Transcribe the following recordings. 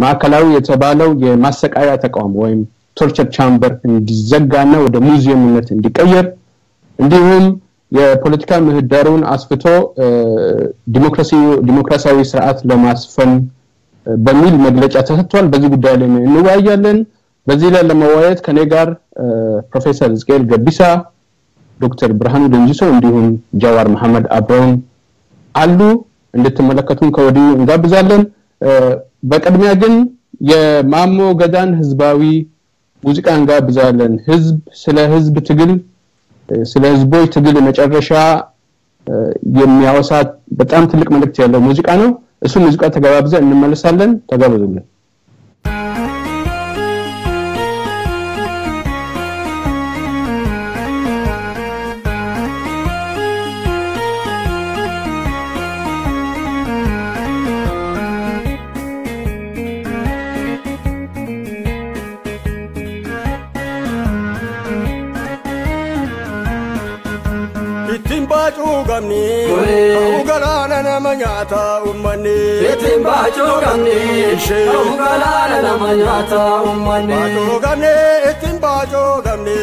ማዕከላዊ የተባለው የማሰቃያ ተቋም ወይም ቶርቸር ቻምበር እንዲዘጋና ወደ ሙዚየምነት እንዲቀየር እንዲሁም የፖለቲካ ምህዳሩን አስፍቶ ዲሞክራሲያዊ ስርዓት ለማስፈን በሚል መግለጫ ተሰጥቷል በዚህ ጉዳይ ላይ እንወያያለን በዚህ ላይ ለመወያየት ከኔ ጋር ፕሮፌሰር ዝቄል ገቢሳ ዶክተር ብርሃኑ ደንጂሶ እንዲሁም ጃዋር መሐመድ አብሮን አሉ እንድትመለከቱን ከወዲሁ እንጋብዛለን በቀድሚያ ግን የማሞ ገዳን ህዝባዊ ሙዚቃ እንጋብዛለን ህዝብ ስለ ህዝብ ትግል ስለ ህዝቦች ትግል መጨረሻ የሚያወሳ በጣም ትልቅ መልእክት ያለው ሙዚቃ ነው እሱ ሙዚቃ ተጋባብዘን እንመለሳለን ተጋበዙልን Gamni, Ugalana Namanyata, Umani, Etimbacho Gamni, Ugalana Namanyata, Umani, Gamni, Etimbacho Gamni,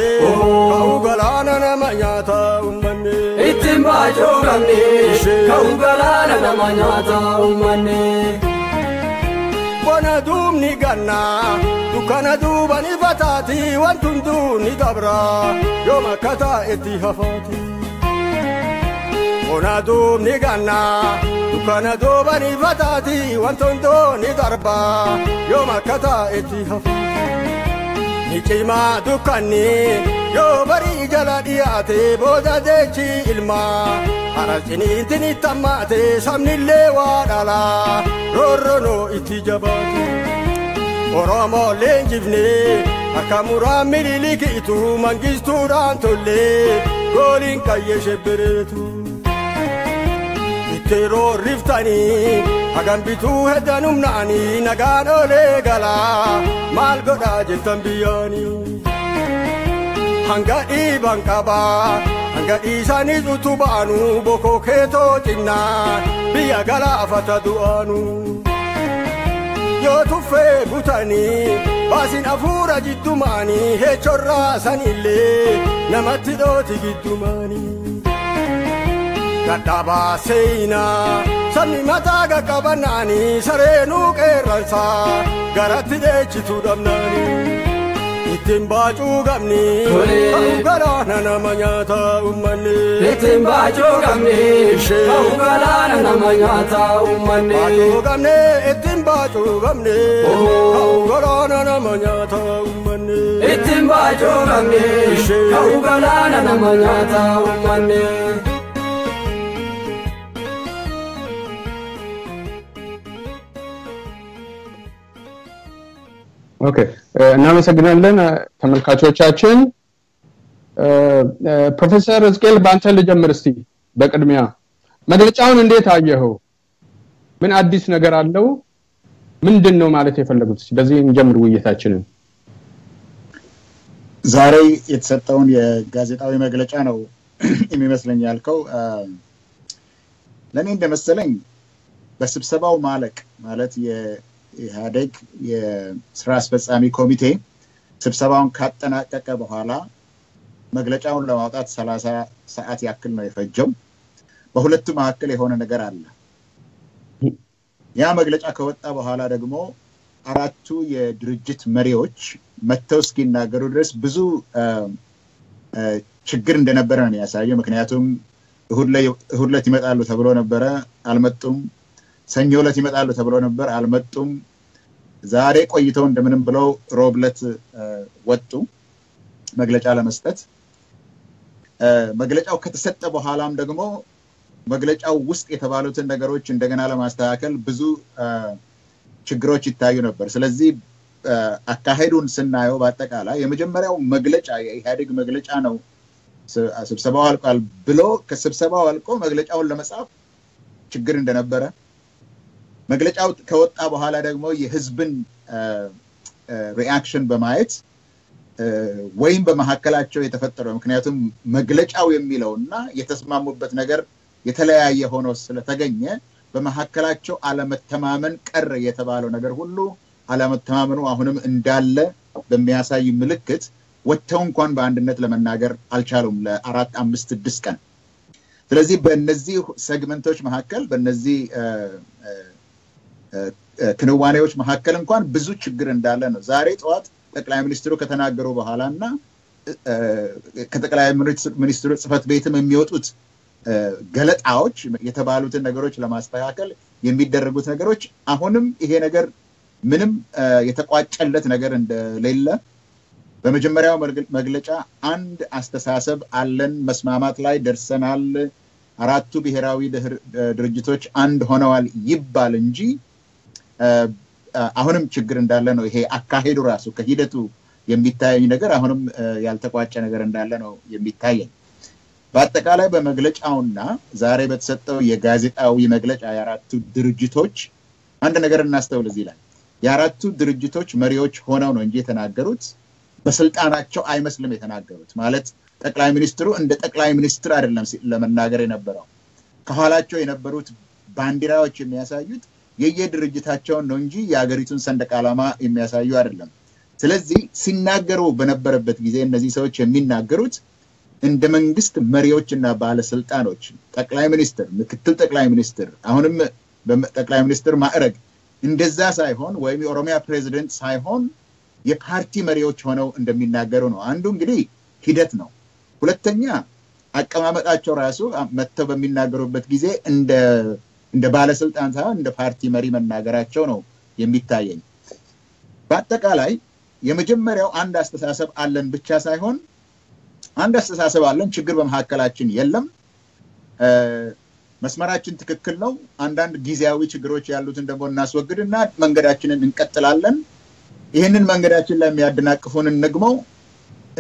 Ugalana Namanyata, Umani, Etimbacho Gamni, Ugalana Namanyata, Umani. Wanadum ni ganna, Dukanadu bani fatati, Wantundu ni dabra, Yomakata eti hafati. Onadum ni ganna, dukanadu bani fatati, wantondo ni darba, yomakata eti hafi. Ni chima dukani, yo bari jala diate, boda dechi ilma, arachini intini tamate, samni lewa dala, rorono iti jabati. Oromo lenjivne, akamura mililiki itu, mangistu rantolle, golin kaye sheberetu. Tero riftani agan bitu hedanum nani nagano legala mal goda jetam biyani hanga ibankaba hanga isani zutubanu boko keto jinna biya gala afata duanu yo tufe butani basin afura jitumani he chorra sanille namatti doti jitumani Gadaba seina sami mataga kabanani sarenu keransa garati dechitu damnani itimbachu gamni augalana namanyata umani itimbachu gamni augalana namanyata umani gamni itimbachu gamni augalana namanyata umani itimbachu gamni augalana namanyata umani Okay, እናመሰግናለን ተመልካቾቻችን ፕሮፌሰር ዝቄል ባንተ ልጀምር እስቲ በቅድሚያ መግለጫውን እንዴት አየኸው ምን አዲስ ነገር አለው ምንድነው ማለት የፈለጉት በዚህ እንጀምር ውይይታችንን ዛሬ የተሰጠውን የጋዜጣዊ መግለጫ ነው የሚመስለኝ ያልከው ለኔ እንደመሰለኝ በስብሰባው ማለቅ ማለት የኢህአዴግ የስራ አስፈጻሚ ኮሚቴ ስብሰባውን ካጠናቀቀ በኋላ መግለጫውን ለማውጣት 30 ሰዓት ያክል ነው የፈጀው በሁለቱ መካከል የሆነ ነገር አለ ያ መግለጫ ከወጣ በኋላ ደግሞ አራቱ የድርጅት መሪዎች መተው እስኪናገሩ ድረስ ብዙ ችግር እንደነበረ ነው ያሳየው ምክንያቱም እሁድ ላይ ይመጣሉ ተብሎ ነበር አልመጡም ሰኞ ዕለት ይመጣሉ ተብሎ ነበር አልመጡም ዛሬ ቆይተው እንደምንም ብለው ሮብለት ወጡ መግለጫ ለመስጠት መግለጫው ከተሰጠ በኋላም ደግሞ መግለጫው ውስጥ የተባሉትን ነገሮች እንደገና ለማስተካከል ብዙ ችግሮች ይታዩ ነበር ስለዚህ አካሄዱን ስናየው በአጠቃላይ የመጀመሪያው መግለጫ የኢህአዴግ መግለጫ ነው ስብሰባው አልቋል ብሎ ከስብሰባው አልቆ መግለጫውን ለመጻፍ ችግር እንደነበረ መግለጫው ከወጣ በኋላ ደግሞ የህዝብን ሪአክሽን በማየት ወይም በመሐከላቸው የተፈጠረው ምክንያቱም መግለጫው የሚለውና የተስማሙበት ነገር የተለያየ ሆኖ ስለተገኘ በመሐከላቸው አለመተማመን ቀረ የተባለው ነገር ሁሉ አለመተማመኑ አሁንም እንዳለ በሚያሳይ ምልክት ወጥተው እንኳን በአንድነት ለመናገር አልቻሉም ለ4 5 6 ቀን ስለዚህ በእነዚህ ሴግመንቶች መካከል በእነዚህ ክንዋኔዎች መካከል እንኳን ብዙ ችግር እንዳለ ነው ዛሬ ጠዋት ጠቅላይ ሚኒስትሩ ከተናገሩ በኋላና ከጠቅላይ ሚኒስትሩ ጽፈት ቤትም የሚወጡት ገለጣዎች የተባሉትን ነገሮች ለማስተካከል የሚደረጉት ነገሮች አሁንም ይሄ ነገር ምንም የተቋጨለት ነገር እንደሌለ በመጀመሪያው መግለጫ አንድ አስተሳሰብ አለን መስማማት ላይ ደርሰናል አራቱ ብሔራዊ ድርጅቶች አንድ ሆነዋል ይባል እንጂ አሁንም ችግር እንዳለ ነው ይሄ አካሄዱ ራሱ ከሂደቱ የሚታየኝ ነገር አሁንም ያልተቋጨ ነገር እንዳለ ነው የሚታየኝ በአጠቃላይ በመግለጫውና ዛሬ በተሰጠው የጋዜጣዊ መግለጫ የአራቱ ድርጅቶች አንድ ነገር እናስተውል እዚህ ላይ የአራቱ ድርጅቶች መሪዎች ሆነው ነው እንጂ የተናገሩት በስልጣናቸው አይመስልም የተናገሩት ማለት ጠቅላይ ሚኒስትሩ እንደ ጠቅላይ ሚኒስትር አይደለም ለመናገር የነበረው ከኋላቸው የነበሩት ባንዲራዎች የሚያሳዩት የየድርጅታቸውን ነው እንጂ የሀገሪቱን ሰንደቅ ዓላማ የሚያሳዩ አይደለም ስለዚህ ሲናገሩ በነበረበት ጊዜ እነዚህ ሰዎች የሚናገሩት እንደ መንግስት መሪዎችና ባለስልጣኖች ጠቅላይ ሚኒስትር ምክትል ጠቅላይ ሚኒስትር አሁንም በጠቅላይ ሚኒስትር ማዕረግ እንደዛ ሳይሆን ወይም የኦሮሚያ ፕሬዝዳንት ሳይሆን የፓርቲ መሪዎች ሆነው እንደሚናገሩ ነው አንዱ እንግዲህ ሂደት ነው ሁለተኛ አቀማመጣቸው ራሱ መተው በሚናገሩበት ጊዜ እንደ ባለስልጣን ሳይሆን እንደ ፓርቲ መሪ መናገራቸው ነው የሚታየኝ በአጠቃላይ የመጀመሪያው አንድ አስተሳሰብ አለን ብቻ ሳይሆን አንድ አስተሳሰብ አለን ችግር በመሐከላችን የለም መስመራችን ትክክል ነው አንዳንድ ጊዜያዊ ችግሮች ያሉትን ደግሞ እናስወግድና መንገዳችንን እንቀጥላለን ይሄንን መንገዳችን ላይ የሚያደናቅፉን እንግመው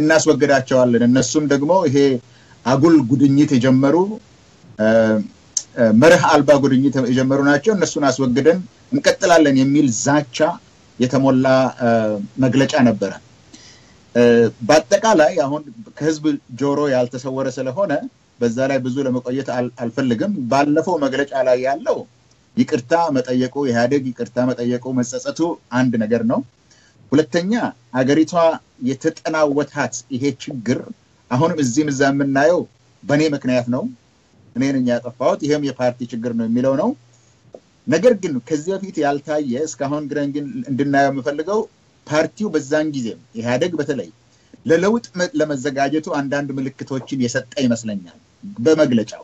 እናስወግዳቸዋለን እነሱም ደግሞ ይሄ አጉል ጉድኝት የጀመሩ መርህ አልባ ጉድኝት የጀመሩ ናቸው እነሱን አስወግደን እንቀጥላለን የሚል ዛቻ የተሞላ መግለጫ ነበር በአጠቃላይ አሁን ከህዝብ ጆሮ ያልተሰወረ ስለሆነ በዛ ላይ ብዙ ለመቆየት አልፈልግም ባለፈው መግለጫ ላይ ያለው ይቅርታ መጠየቁ ኢህአዴግ ይቅርታ መጠየቁ መጸጸቱ አንድ ነገር ነው ሁለተኛ አገሪቷ የተጠናወታት ይሄ ችግር አሁንም እዚህም እዛም እናየው በኔ ምክንያት ነው እኔ ነኝ ያጠፋሁት ይሄም የፓርቲ ችግር ነው የሚለው ነው ነገር ግን ከዚህ በፊት ያልታየ እስካሁን ግን እንድናየው የምፈልገው ፓርቲው በዛን ጊዜ ኢህአዴግ በተለይ ለለውጥ ለመዘጋጀቱ አንዳንድ ምልክቶችን የሰጠ ይመስለኛል በመግለጫው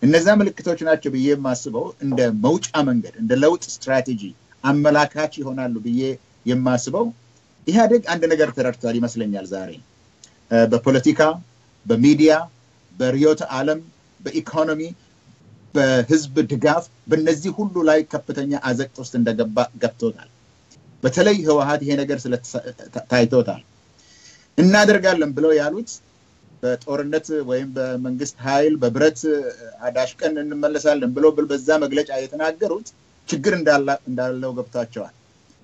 እነዛ ምልክቶች ናቸው ብዬ የማስበው እንደ መውጫ መንገድ እንደ ለውጥ ስትራቴጂ አመላካች ይሆናሉ ብዬ የማስበው ኢህአዴግ አንድ ነገር ተረድቷል ይመስለኛል ዛሬ በፖለቲካ በሚዲያ በሪዮት ዓለም በኢኮኖሚ በህዝብ ድጋፍ በእነዚህ ሁሉ ላይ ከፍተኛ አዘቅት ውስጥ እንደገባ ገብቶታል በተለይ ህወሓት ይሄ ነገር ታይቶታል እናደርጋለን ብለው ያሉት በጦርነት ወይም በመንግስት ኃይል በብረት አዳሽቀን እንመለሳለን ብለው በዛ መግለጫ የተናገሩት ችግር እንዳለው ገብታቸዋል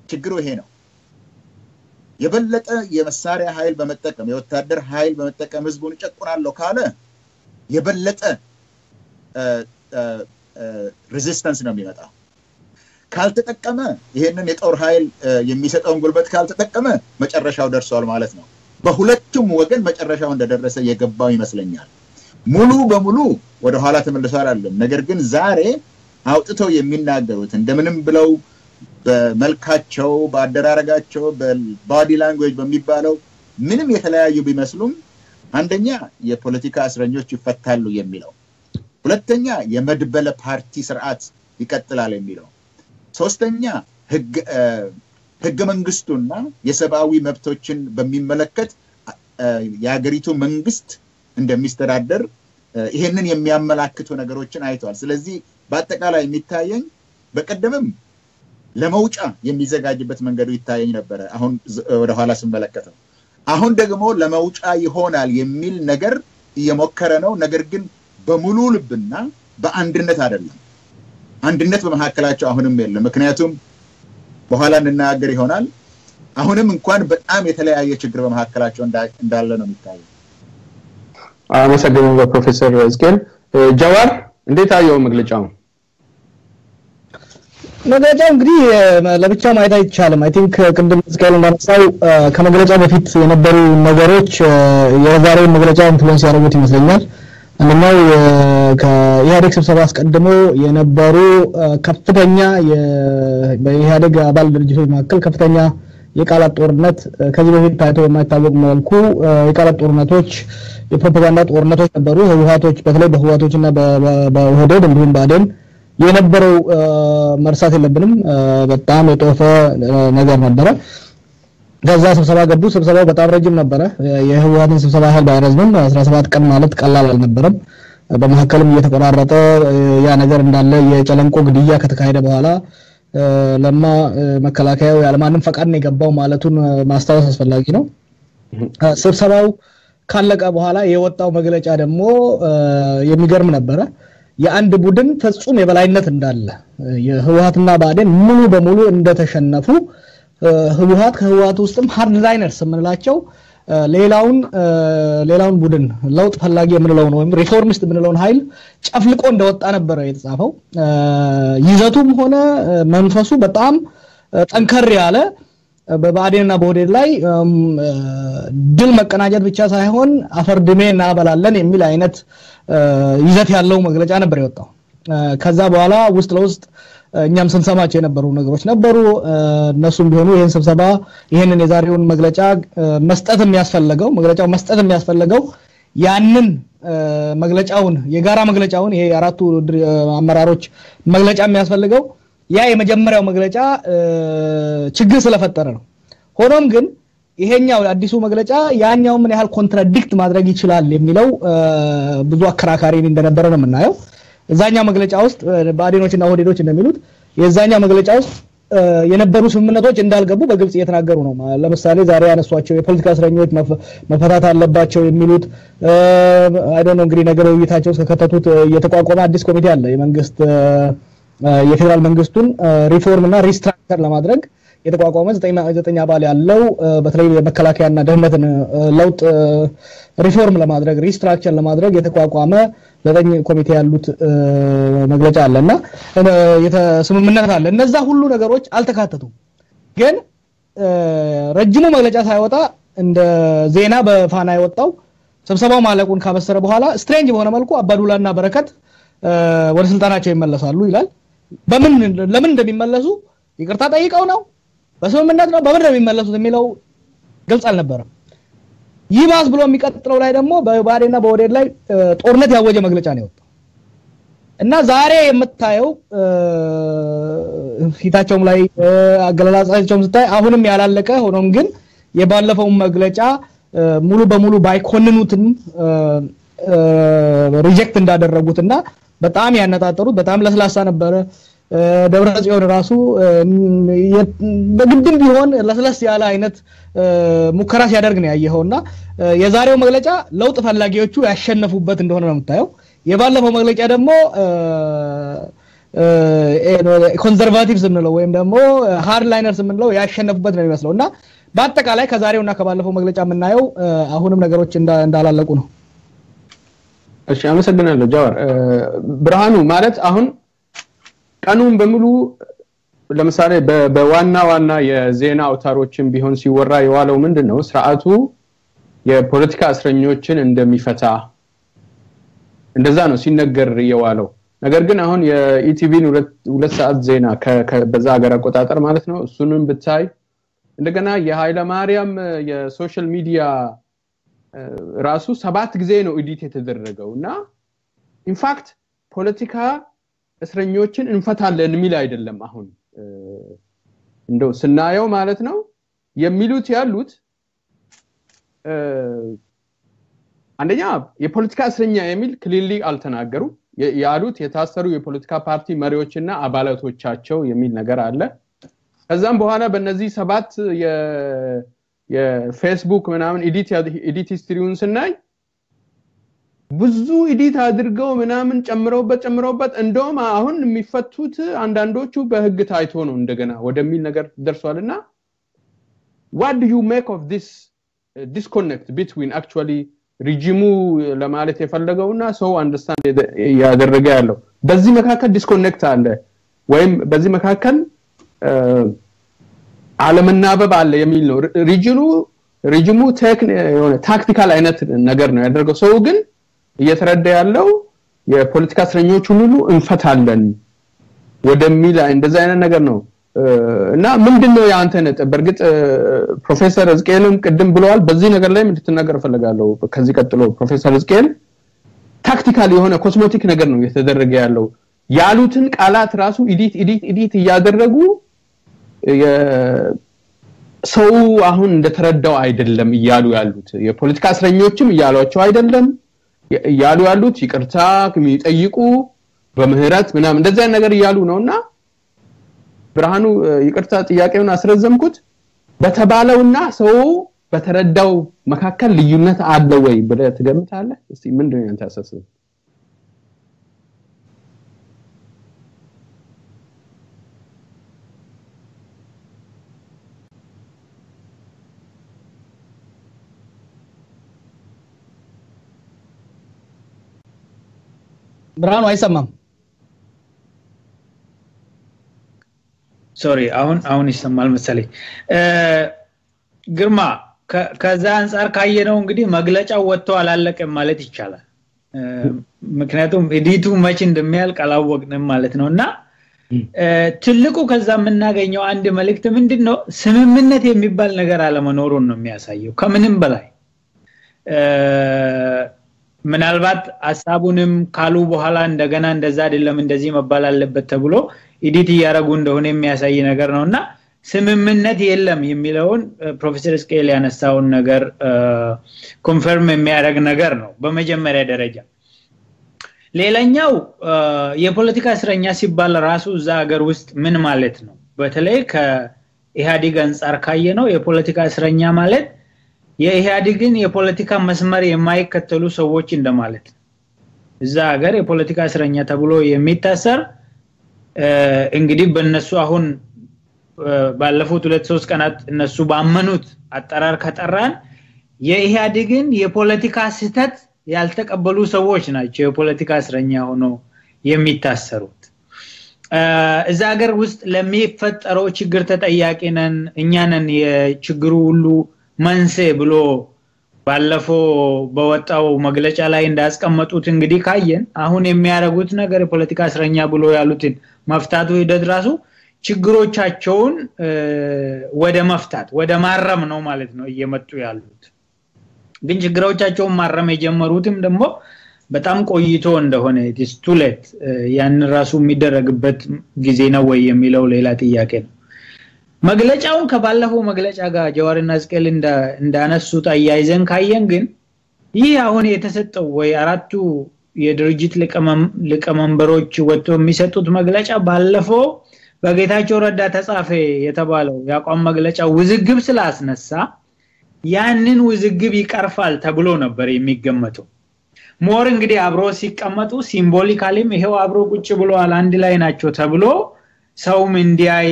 ችግሩ ይሄ ነው የበለጠ የመሳሪያ ኃይል በመጠቀም የወታደር ኃይል በመጠቀም ህዝቡን ጨቁናለሁ ካለ የበለጠ ሬዚስተንስ ነው የሚመጣው ካልተጠቀመ ይሄንን የጦር ኃይል የሚሰጠውን ጉልበት ካልተጠቀመ መጨረሻው ደርሷል ማለት ነው በሁለቱም ወገን መጨረሻው እንደደረሰ የገባው ይመስለኛል ሙሉ በሙሉ ወደ ኋላ ተመልሷል አይደለም ነገር ግን ዛሬ አውጥተው የሚናገሩት እንደምንም ብለው በመልካቸው በአደራረጋቸው በባዲ ላንጉዌጅ በሚባለው ምንም የተለያዩ ቢመስሉም አንደኛ የፖለቲካ እስረኞች ይፈታሉ የሚለው ሁለተኛ የመድበለ ፓርቲ ስርዓት ይቀጥላል የሚለው ሶስተኛ ህገ መንግስቱና የሰብአዊ መብቶችን በሚመለከት የሀገሪቱ መንግስት እንደሚስተዳደር ይሄንን የሚያመላክቱ ነገሮችን አይተዋል ስለዚህ በአጠቃላይ የሚታየኝ በቀደምም ለመውጫ የሚዘጋጅበት መንገዱ ይታየኝ ነበር አሁን ወደ ኋላ ስመለከተው አሁን ደግሞ ለመውጫ ይሆናል የሚል ነገር እየሞከረ ነው ነገር ግን በሙሉ ልብና በአንድነት አይደለም አንድነት በመሐከላቸው አሁንም የለም ምክንያቱም በኋላ እንናገር ይሆናል አሁንም እንኳን በጣም የተለያየ ችግር በመሐከላቸው እንዳለ ነው የሚታየው አመሰግናለሁ ፕሮፌሰር ዝቄል ጃዋር እንዴት አየው መግለጫው መግለጫው እንግዲህ ለብቻ ማየት አይቻልም አይ ቲንክ ቅድም ዝቀል እንዳነሳው ከመግለጫው በፊት የነበሩ ነገሮች የዛሬው መግለጫ ኢንፍሉዌንስ ያደርጉት ይመስለኛል አንደኛው ከኢህአዴግ ስብሰባ አስቀድሞ የነበሩ ከፍተኛ በኢህአዴግ አባል ድርጅቶች መካከል ከፍተኛ የቃላት ጦርነት ከዚህ በፊት ታይቶ የማይታወቅ መልኩ የቃላት ጦርነቶች የፕሮፓጋንዳ ጦርነቶች ነበሩ ህወሓቶች በተለይ በህወሓቶችና በኦህዴድ እንዲሁም ባዴን የነበረው መርሳት የለብንም በጣም የጦፈ ነገር ነበር ከዛ ስብሰባ ገቡ ስብሰባው በጣም ረጅም ነበር የህወሓትን ስብሰባ ያህል ባይረዝምም 17 ቀን ማለት ቀላል አልነበረም በመሐከልም እየተቆራረጠ ያ ነገር እንዳለ የጨለንቆ ግድያ ከተካሄደ በኋላ ለማ መከላከያው ያለማንም ፈቃድ ነው የገባው ማለቱን ማስታወስ አስፈላጊ ነው ስብሰባው ካለቀ በኋላ የወጣው መግለጫ ደግሞ የሚገርም ነበር የአንድ ቡድን ፍጹም የበላይነት እንዳለ የህወሓትና ባዴን ሙሉ በሙሉ እንደተሸነፉ ህወሓት ከህወሓት ውስጥም ሃርድ ላይነርስ ምንላቸው ሌላውን ቡድን ለውጥ ፈላጊ የምንለው ነው ወይም ሪፎርሚስት የምንለውን ኃይል ጨፍልቆ እንደወጣ ነበር የተጻፈው ይዘቱም ሆነ መንፈሱ በጣም ጠንከር ያለ በባዴንና በኦህዴድ ላይ ድል መቀናጀት ብቻ ሳይሆን አፈርድሜ እናበላለን የሚል አይነት ይዘት ያለው መግለጫ ነበር የወጣው ከዛ በኋላ ውስጥ ለውስጥ እኛም ስንሰማቸው የነበሩ ነገሮች ነበሩ እነሱም ቢሆኑ ይሄን ስብሰባ ይሄንን የዛሬውን መግለጫ መስጠትም ያስፈልገው ያንን መግለጫውን የጋራ መግለጫውን ይሄ አራቱ አመራሮች መግለጫ የሚያስፈልገው ያ የመጀመሪያው መግለጫ ችግር ስለፈጠረ ነው ሆኖም ግን ይሄኛው አዲሱ መግለጫ ያኛው ምን ያህል ኮንትራዲክት ማድረግ ይችላል የሚለው ብዙ አከራካሪ እንደነበረ ነው የምናየው እዛኛው መግለጫ ውስጥ ባዴኖችና ኦህዴዶች እንደሚሉት የዛኛው መግለጫ ውስጥ የነበሩ ስምምነቶች እንዳልገቡ በግልጽ እየተናገሩ ነው ለምሳሌ ዛሬ ያነሷቸው የፖለቲካ እስረኞች መፈታት አለባቸው የሚሉት አይ ዶንት ኖ እንግዲህ ነገር ውይይታቸው ከከተቱት የተቋቋመ አዲስ ኮሚቴ አለ የመንግስት የፌደራል መንግስቱን ሪፎርም እና ሪስትራክቸር ለማድረግ የተቋቋመ 9 አባል ያለው በተለይ የመከላከያና ደህንነትን ለውጥ ሪፎርም ለማድረግ ሪስትራክቸር ለማድረግ የተቋቋመ 9 ኮሚቴ ያሉት መግለጫ አለና የተስምምነት አለ እነዛ ሁሉ ነገሮች አልተካተቱም ግን ረጅሙ መግለጫ ሳይወጣ እንደ ዜና በፋና የወጣው ስብሰባው ማለቁን ካበሰረ በኋላ ስትሬንጅ በሆነ መልኩ አባዱላና በረከት ወደ ስልጣናቸው ይመለሳሉ ይላል ለምን እንደሚመለሱ ይቅርታ ጠይቀው ነው በስምምነት ነው በምን እንደሚመለሱት የሚለው ግልጽ አልነበረም ይባስ ብሎ የሚቀጥለው ላይ ደግሞ በባዴና በኦህዴድ ላይ ጦርነት ያወጀ መግለጫ ነው የወጣው እና ዛሬ የምታየው ፊታቸውም ላይ አገላላጻቸውም ስታይ አሁንም ያላለቀ ሆኖም ግን የባለፈው መግለጫ ሙሉ በሙሉ ባይኮንኑትም ሪጀክት እንዳደረጉትና በጣም ያነጣጠሩት በጣም ለስላሳ ነበር ደብረጽዮን ራሱ በግድም ቢሆን ለስላሳ ያለ አይነት ሙከራ ሲያደርግ ነው ያየኸውና የዛሬው መግለጫ ለውጥ ፈላጊዎቹ ያሸነፉበት እንደሆነ ነው የምታየው የባለፈው መግለጫ ደግሞ ኮንሰርቫቲቭስ ምንለው ወይም ደግሞ ሃርድ ላይነርስ ምንለው ያሸነፉበት ነው የሚመስለውና በአጠቃላይ ከዛሬውና ከባለፈው መግለጫ የምናየው አሁንም ነገሮች እንዳላለቁ ነው እሺ አመሰግናለሁ ጃዋር ብርሃኑ ማለት አሁን ቀኑን በሙሉ ለምሳሌ በዋና የዜና አውታሮችን ቢሆን ሲወራ የዋለው ምንድነው ስርዓቱ የፖለቲካ እስረኞችን እንደሚፈታ እንደዛ ነው ሲነገር የዋለው ነገር ግን አሁን የኢቲቪን 2 ሰዓት ዜና በዛ ሀገር አቆጣጠር ማለት ነው እሱንም ብታይ እንደገና የኃይለ ማርያም የሶሻል ሚዲያ ራሱ 7 ጊዜ ነው ኤዲት የተደረገውና ኢንፋክት ፖለቲካ እስረኞችን እንፈታለን የሚል አይደለም አሁን እንደው ስናየው ማለት ነው የሚሉት ያሉት አንደኛ የፖለቲካ እስረኛ የሚል ክሊርሊ አልተናገሩ ያሉት የታሰሩ የፖለቲካ ፓርቲ መሪዎችና አባላቶቻቸው የሚል ነገር አለ ከዛም በኋላ በእነዚህ 7 የፌስቡክ ምናምን ኤዲት ሂስትሪውን ስናይ ብዙ ኤዲት አድርገው ምናምን ጨምረውበት እንደውም አሁን የሚፈቱት አንዳንዶቹ በህግ ታይቶ ነው እንደገና ወደሚል ነገር ደርሷልና what do you make of this disconnect between actually ሪጂሙ ለማለት የፈለገውና ሰው አንደርስታንድ ያደረገ ያለው በዚህ መካከል ዲስኮኔክት አለ ወይም በዚህ መካከል ዓለምናበብ አለ የሚል ነው ሪጅሙ የሆነ ታክቲካል አይነት ነገር ነው ያደረገው ሰው ግን እየተረዳ ያለው የፖለቲካ እስረኞች ሁሉ እንፈታለን ወደሚል እንደዛ አይነት ነገር ነው እና ምንድነው ያንተ ነጥብ በርግጥ ፕሮፌሰር እዝቄልም ቅድም ብለዋል በዚህ ነገር ላይ እንድትናገር ፈልጋለሁ ከዚህ ቀጥሎ ፕሮፌሰር እዝቄል ታክቲካል የሆነ ኮስሞቲክ ነገር ነው እየተደረገ ያለው ያሉትን ቃላት ራሱ ኢዲት እያደረጉ ሰው አሁን እንደተረዳው አይደለም ይያሉ ያሉት የፖለቲካ እስረኞችም ይያሏቸው አይደለም ይያሉ ያሉት ይቅርታ የሚጠይቁ በምህረት ምናምን እንደዛ ነገር ይያሉ ነውና ብርሃኑ ይቅርታ ጥያቄውን አስረዘምኩት በተባለውና ሰው በተረዳው መካከል ልዩነት አለ ወይ ብለህ ትገምታለህ እስቲ ምንድነው ያንተ አስተሳሰብ ብርሃኑ አይሰማም ሶሪ አሁን ይሰማል መሰለኝ ግርማ ከዛ አንፃር ካየነው እንግዲህ መግለጫው ወጥቶ አላለቀም ማለት ይቻላል ምክንያቱም ኤዲቱ መች እንደሚያልቅ አላወቅንም ማለት ነውና ትልቁ ከዛ የምናገኘው አንድ መልእክት ምንድነው ስምምነት የሚባል ነገር አለመኖሩን ነው የሚያሳየው ከምንም በላይ ምናልባት ሐሳቡንም ካሉ በኋላ እንደገና እንደዛ አይደለም እንደዚህ መባል አለበት ተብሎ ኤዲት ያረጉ እንደሆነ የሚያሳይ ነገር ነውና ስምምነት የለም የሚለውን ፕሮፌሰር ስኬል ያነሳውን ነገር ኮንፈርም የሚያደርግ ነገር ነው በመጀመሪያ ደረጃ ሌላኛው የፖለቲካ እስረኛ ሲባል ራሱ እዛ ሀገር ውስጥ ምን ማለት ነው በተለይ ከኢህአዴግ አንፃር ካየነው የፖለቲካ እስረኛ ማለት የኢህአዴግን የፖለቲካ መስመር የማይከተሉ ሰዎች እንደማለት እዛ ሀገር የፖለቲካ እስረኛ ተብሎ የሚታሰር እንግዲህ በእነሱ አሁን ባለፉት 2-3 ቀናት እነሱ ባመኑት አጠራር ከጠራን የኢህአዴግን የፖለቲካ ስህተት ያልተቀበሉ ሰዎች ናቸው የፖለቲካ እስረኛ ሆኖ የሚታሰሩት እዛ ሀገር ውስጥ ለሚፈጠረው ችግር ተጠያቂ ነን እኛ ነን የችግሩ ሁሉ መንስኤ ብሎ ባለፈው በወጣው መግለጫ ላይ እንዳስቀመጡት እንግዲህ ካየን አሁን የሚያረጉት ነገር የፖለቲካ እስረኛ ብሎ ያሉትን መፍታቱ ሂደት ራሱ ችግሮቻቸውን ወደ መፍታት ወደ ማረም ነው ማለት ነው እየመጡ ያሉት ግን ችግሮቻቸውን ማረም የጀመሩትም ደግሞ በጣም ቆይቶ እንደሆነ it's too late ያን ራሱ የሚደረግበት ጊዜ ነው ወይ የሚለው ሌላ ጥያቄ ነው መግለጫውን ከባለፈው መግለጫ ጋር ጀዋርና ስኬል እንዳነሱት አያይዘን ካየን ግን ይህ አሁን የተሰጠው ወይ አራቱ የድርጅት ሊቀመንበሮች ወጥቶ የሚሰጡት መግለጫ ባለፈው በጌታቸው ረዳ ተጻፈ የተባለው ያቋም መግለጫ ውዝግብ ስላስነሳ ያንን ውዝግብ ይቀርፋል ተብሎ ነበር የሚገመተው ሞር እንግዲህ አብሮ ሲቀመጡ ሲምቦሊካሊም ይሄው አብሮ ቁጭ ብለዋል አንድ ላይ ናቸው ተብሎ ሰውም እንዲያይ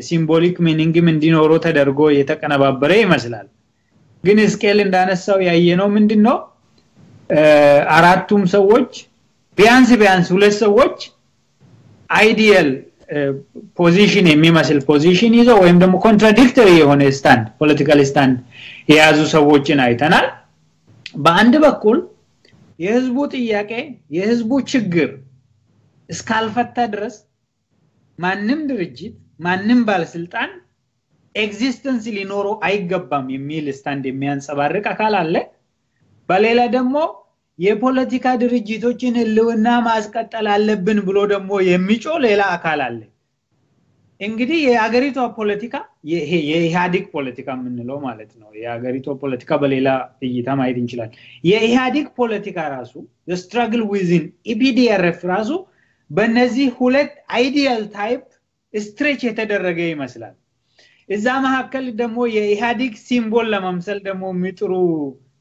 ሲምቦሊክ ሚኒንግም እንዲኖረው ተደርጎ የተቀነባበረ ይመስላል ግን ስኬል እንዳነሳው ያየነው ምንድነው አራቱም ሰዎች ቢያንስ ሁለት ሰዎች አይዲያል ፖዚሽን የሚመስል ፖዚሽን ይዘው ወይም ደግሞ ኮንትራዲክተሪ የሆነ ስታንድ ፖለቲካል ስታንድ የያዙ ሰዎችን አይተናል በአንድ በኩል የህዝቡ ጥያቄ የህዝቡ ችግር እስካልፈታ ድረስ ማንንም ድርጅት ማንንም ባለስልጣን ኤግዚስተንስ ሊኖረው አይገባም የሚል ስታንድ የሚያንጸባርቅ አካል አለ በሌላ ደግሞ የፖለቲካ ድርጅቶችን ህልውና ማስቀጠል አለብን ብሎ ደግሞ የሚጮህ ሌላ አካል አለ እንግዲህ የሀገሪቷ ፖለቲካ የኢህአዴግ ፖለቲካ ምንለው ማለት ነው የሀገሪቷ ፖለቲካ በሌላ እይታ ማየት እንችላለን የኢህአዴግ ፖለቲካ ራሱ the struggle within EPDRF ራሱ በእነዚህ ሁለት አይዲያል ታይፕ ስትሬች የተደረገ ይመስላል እዛ መካከል ደግሞ የኢህአዴግ ሲምቦል ለመምሰል ደግሞ የሚጥሩ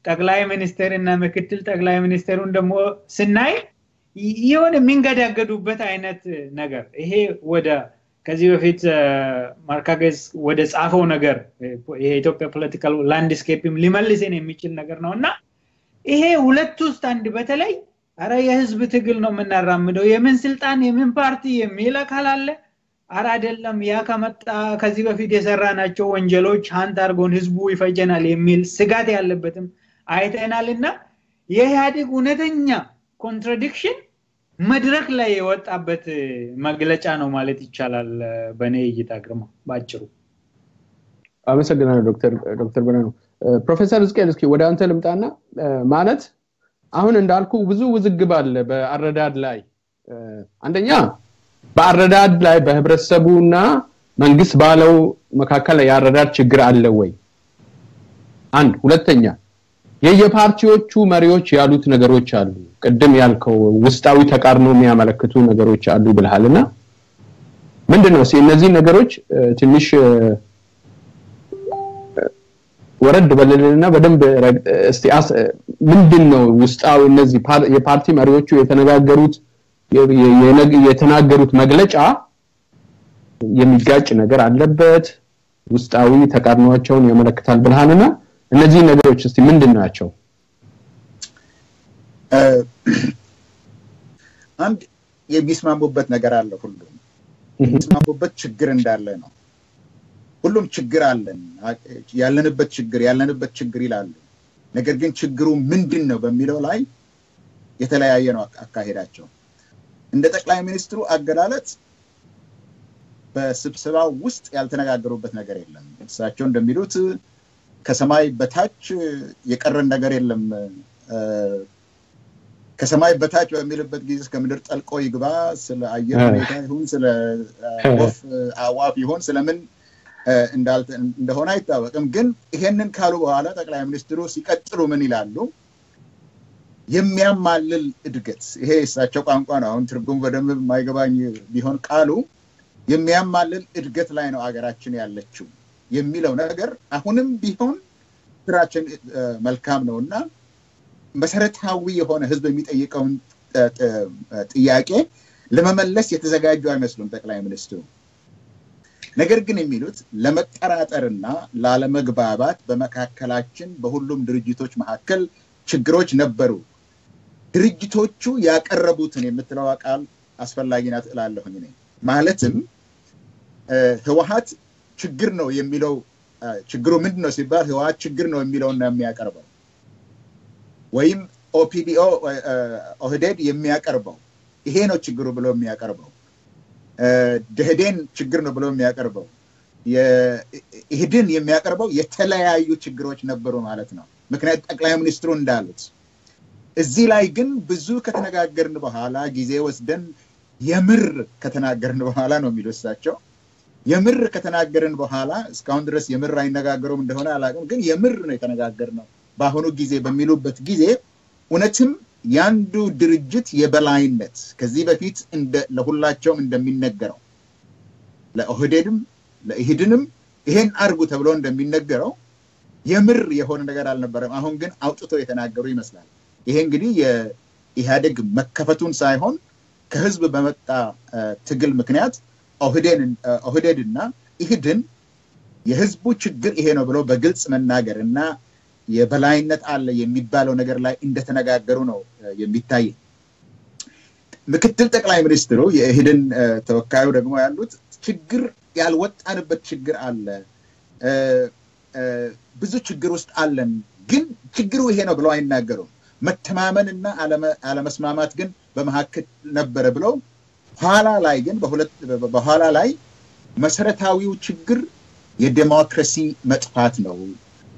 ጠቅላይ ሚኒስትር እና ምክትል ጠቅላይ ሚኒስትሩን ደግሞ ስናይ ይሆን የሚንገዳገዱበት አይነት ነገር ይሄ ወደ ከዚህ በፊት ማርካጌስ ወደ ጻፈው ነገር የኢትዮጵያ ፖለቲካል ላንድስኬፕም ሊመልሰን የሚችል ነገር ነውና ይሄ ሁለቱ ስታንድ በተለይ አረ የህዝብ ትግል ነው የምናራምደው የምን ስልጣን የምን ፓርቲ የሚል አካል አለ አራ አይደለም ያ ከመጣ ከዚህ በፊት የሰራናቸው ወንጀሎች አንተ አርጎን ህዝቡ ይፈጀናል የሚል ስጋት ያለበትም አይተናልና የኢህአዴግ እውነተኛ ኮንትራዲክሽን መድረክ ላይ የወጣበት መግለጫ ነው ማለት ይቻላል በኔ እይታ ግርማ ባጭሩ አመሰግናለሁ ዶክተር በነኑ ፕሮፌሰር ዝቄል እስኪ ወደ አንተ ልምጣና ማለት አሁን እንዳልኩ ብዙ ውዝግብ አለ በአረዳድ ላይ አንደኛ በአረዳድ ላይ በህብረተሰቡና መንግስት ባለው መካከል ያረዳድ ችግር አለ ወይ አንድ ሁለተኛ የየፓርቲዎቹ መሪዎች ያሉት ነገሮች አሉ ቅድም ያልከው ውስጣዊ ተቃርኖ የሚያመለክቱ ነገሮች አሉ ብለሃልና ምንድነው እነዚህ ነገሮች ትንሽ ወረድ በለልና በደንብ እስቲ ምንድነው ውስጣዊ እነዚህ የፓርቲ መሪዎቹ የተናገሩት መግለጫ የሚጋጭ ነገር አለበት ውስጣዊ ተቃርኖዎቻቸውን ያመለክታል ብለሃልና እነዚህ ነገሮች እስቲ ምንድናቸው አንድ የሚስማሙበት ነገር አለ ሁሉም የሚስማሙበት ችግር እንዳለ ነው ሁሉም ችግር አለን ያለንበት ችግር ይላሉ ነገር ግን ችግሩ ምንድነው በሚለው ላይ የተለያየ ነው አካሄዳቸው እንደ ጠቅላይ ሚኒስትሩ አገላለጽ በስብሰባው ውስጥ ያልተነጋገሩበት ነገር የለም እሳቸው እንደሚሉት ከሰማይ በታች የቀረን ነገር የለም ከሰማይ በታች በሚልበት ጊዜ ከምድር ጠልቆ ይግባ ስለ አየር ሁኔታ ይሁን ስለ ወፍ አዋፍ ይሁን ስለምን እንደሆነ አይታወቅም ግን ይሄንን ካሉ በኋላ ጠቅላይ ሚኒስትሩ ሲቀጥሉ ምን ይላሉ የሚያማልል እድገት ይሄ እሳቸው ቋንቋ ነው አሁን ትርጉም በደንብ የማይገባኝ ቢሆን ቃሉ የሚያማልል እድገት ላይ ነው አገራችን ያለችው የሚለው ነገር አሁንም ቢሆን ስራችን መልካም ነውና መሰረታዊ የሆነ ህዝብ የሚጠይቀው ጥያቄ ለመመለስ የተዘጋጁ አይመስሉም ጠቅላይ ሚኒስትሩ ነገር ግን የሚሉት ለመጠራጠርና ላለመግባባት በመካከላችን በሁሉም ድርጅቶች መካከል ችግሮች ነበሩ ድርጅቶቹ ያቀረቡትን የምትለው ቃል አስፈላጊ ናት እላለሁኝ እኔ ማለትም ህወሓት ችግር ነው የሚለው ችግሩ ምንድነው ሲባል ህወሓት ችግር ነው የሚለው እና የሚያቀርበው ወይም ኦፒዲኦ ኦህዴድ የሚያቀርበው ይሄ ነው ችግሩ ብሎ የሚያቀርበው ደህዴን ችግር ነው ብሎ የሚያቀርበው የኢህድን የሚያቀርበው የተለያዩ ችግሮች ነበሩ ማለት ነው ምክንያቱም ጠቅላይ ሚኒስትሩ እንዳሉት እዚህ ላይ ግን ብዙ ከተነጋገርን በኋላ ጊዜ ወስደን የምር ከተናገርን በኋላ ነው የሚሉሳቸው የምር ከተናገርን በኋላ እስካሁን ድረስ የምር አይነጋገሩም እንደሆነ አላውቅም ግን የምር ነው የተነጋገርነው ባሁኑ ጊዜ በሚሉበት ጊዜ እውነትም ያንዱ ድርጅት የበላይነት ከዚህ በፊት ለሁላቸው እንደሚነገረው ለኦህዴድም ለኢህድንም ይሄን አርጉ ተብሎ እንደሚነገረው የምር የሆነ ነገር አልነበረም አሁን ግን አውጥቶ የተናገሩ ይመስላል ይሄ እንግዲህ የኢህአዴግ መከፈቱን ሳይሆን ከህዝብ በመጣ ትግል ምክንያት ኦህዴድና ኢህድን የህዝቡ ችግር ይሄ ነው ብሎ በግልጽ መናገርና የበላይነት አለ የሚባለው ነገር ላይ እንደተነጋገሩ ነው የሚታይ ምክትል ጠቅላይ ሚኒስትሩ የኢህድን ተወካዩ ደግሞ ያሉት ችግር ያልወጣንበት ችግር አለ ብዙ ችግር ውስጥ አለን ግን ችግሩ ይሄ ነው ብሎ አይናገሩም መተማመንና አለመስማማት ግን በመሐከል ነበር ብለው በኋላ ላይ መሰረታዊው ችግር የዲሞክራሲ መጥፋት ነው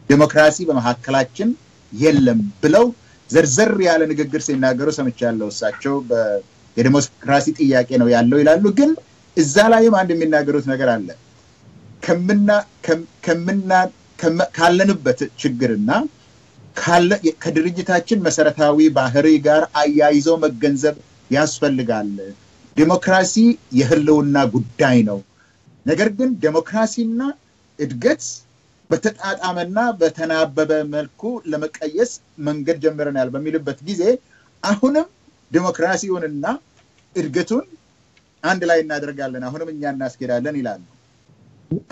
ዲሞክራሲ በመሐከላችን የለም ብለው ዘርዘር ያለ ንግግር ሲናገሩ ሰምቻለሁ እሳቸው የዲሞክራሲ ጥያቄ ነው ያለው ይላሉ ግን እዛ ላይም አንድ የሚናገሩት ነገር አለ ካለንበት ችግርና ከድርጅታችን መሰረታዊ ባህሪ ጋር አያይዞ መገንዘብ ያስፈልጋል ዲሞክራሲ የህልውና ጉዳይ ነው ነገር ግን ዲሞክራሲና እድገት በተጣጣመና በተናበበ መልኩ ለመቀየስ መንገድ ጀምረናል በሚልበት ጊዜ አሁንም ዲሞክራሲውንና እድገቱን አንድ ላይ እናደርጋለን አሁንም እኛ እናስኬዳለን ይላሉ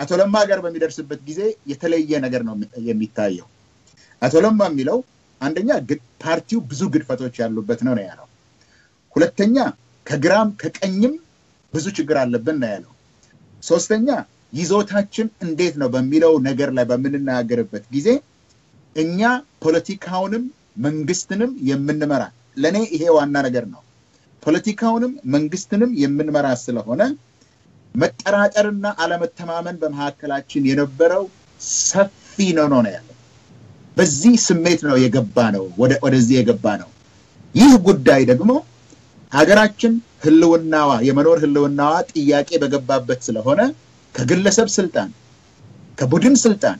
አቶ ለማ ጋር በሚደርስበት ጊዜ የተለየ ነገር ነው የሚታየው አቶ ለማ የሚለው አንደኛ ፓርቲው ብዙ ግድፈቶች ያሉበት ነው ያለው ሁለተኛ ከግራም ከቀኝም ብዙ ችግር አለብን ነው ያለው ሶስተኛ ይዞታችን እንዴት ነው በሚለው ነገር ላይ በመንናገርበት ጊዜ እኛ ፖለቲካውንም መንግስትንም የምንመራ ለኔ ይሄ ዋና ነገር ነው ፖለቲካውንም መንግስትንም የምንመራ ስለሆነ መጠራጠርና አለመተማመን በመሐከላችን የነበረው ሰፊ ነው ያለው በዚህ ስሜት ነው የገባነው ወደዚህ የገባነው ይህ ጉዳይ ደግሞ ሀገራችን ህልውናዋ የመኖር ህልውናዋ ጥያቄ በገባበት ስለሆነ ከግለሰብ ስልጣን ከቡድን ስልጣን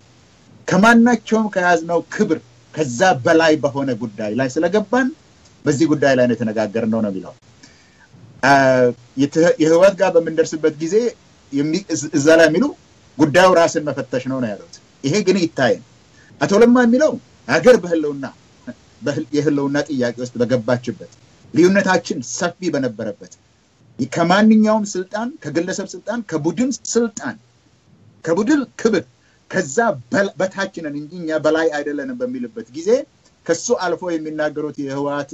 ከማናቸውም ከያዝነው ክብር ከዛ በላይ በሆነ ጉዳይ ላይ ስለገባን በዚህ ጉዳይ ላይ ነው የተነጋገርነው ነው የሚለው የህወሓት ጋር በመንደርስበት ጊዜ እዛ ላይ የሚሉ ጉዳዩ ራስን መፈተሽ ነው ያሉት ይሄ ግን ይታየን አቶ ለማ የሚለው ሀገር የህልውና ጥያቄ ውስጥ በገባችበት ልዩነታችን ሰፊ በነበረበት ከማንኛውም ስልጣን ከግለሰብ ስልጣን ከቡድን ስልጣን ከቡድን ክብር ከዛ በታችነን እንጂኛ በላይ አይደለንም በሚልበት ጊዜ ከሱ አልፎ የሚናገሩት የህወሓት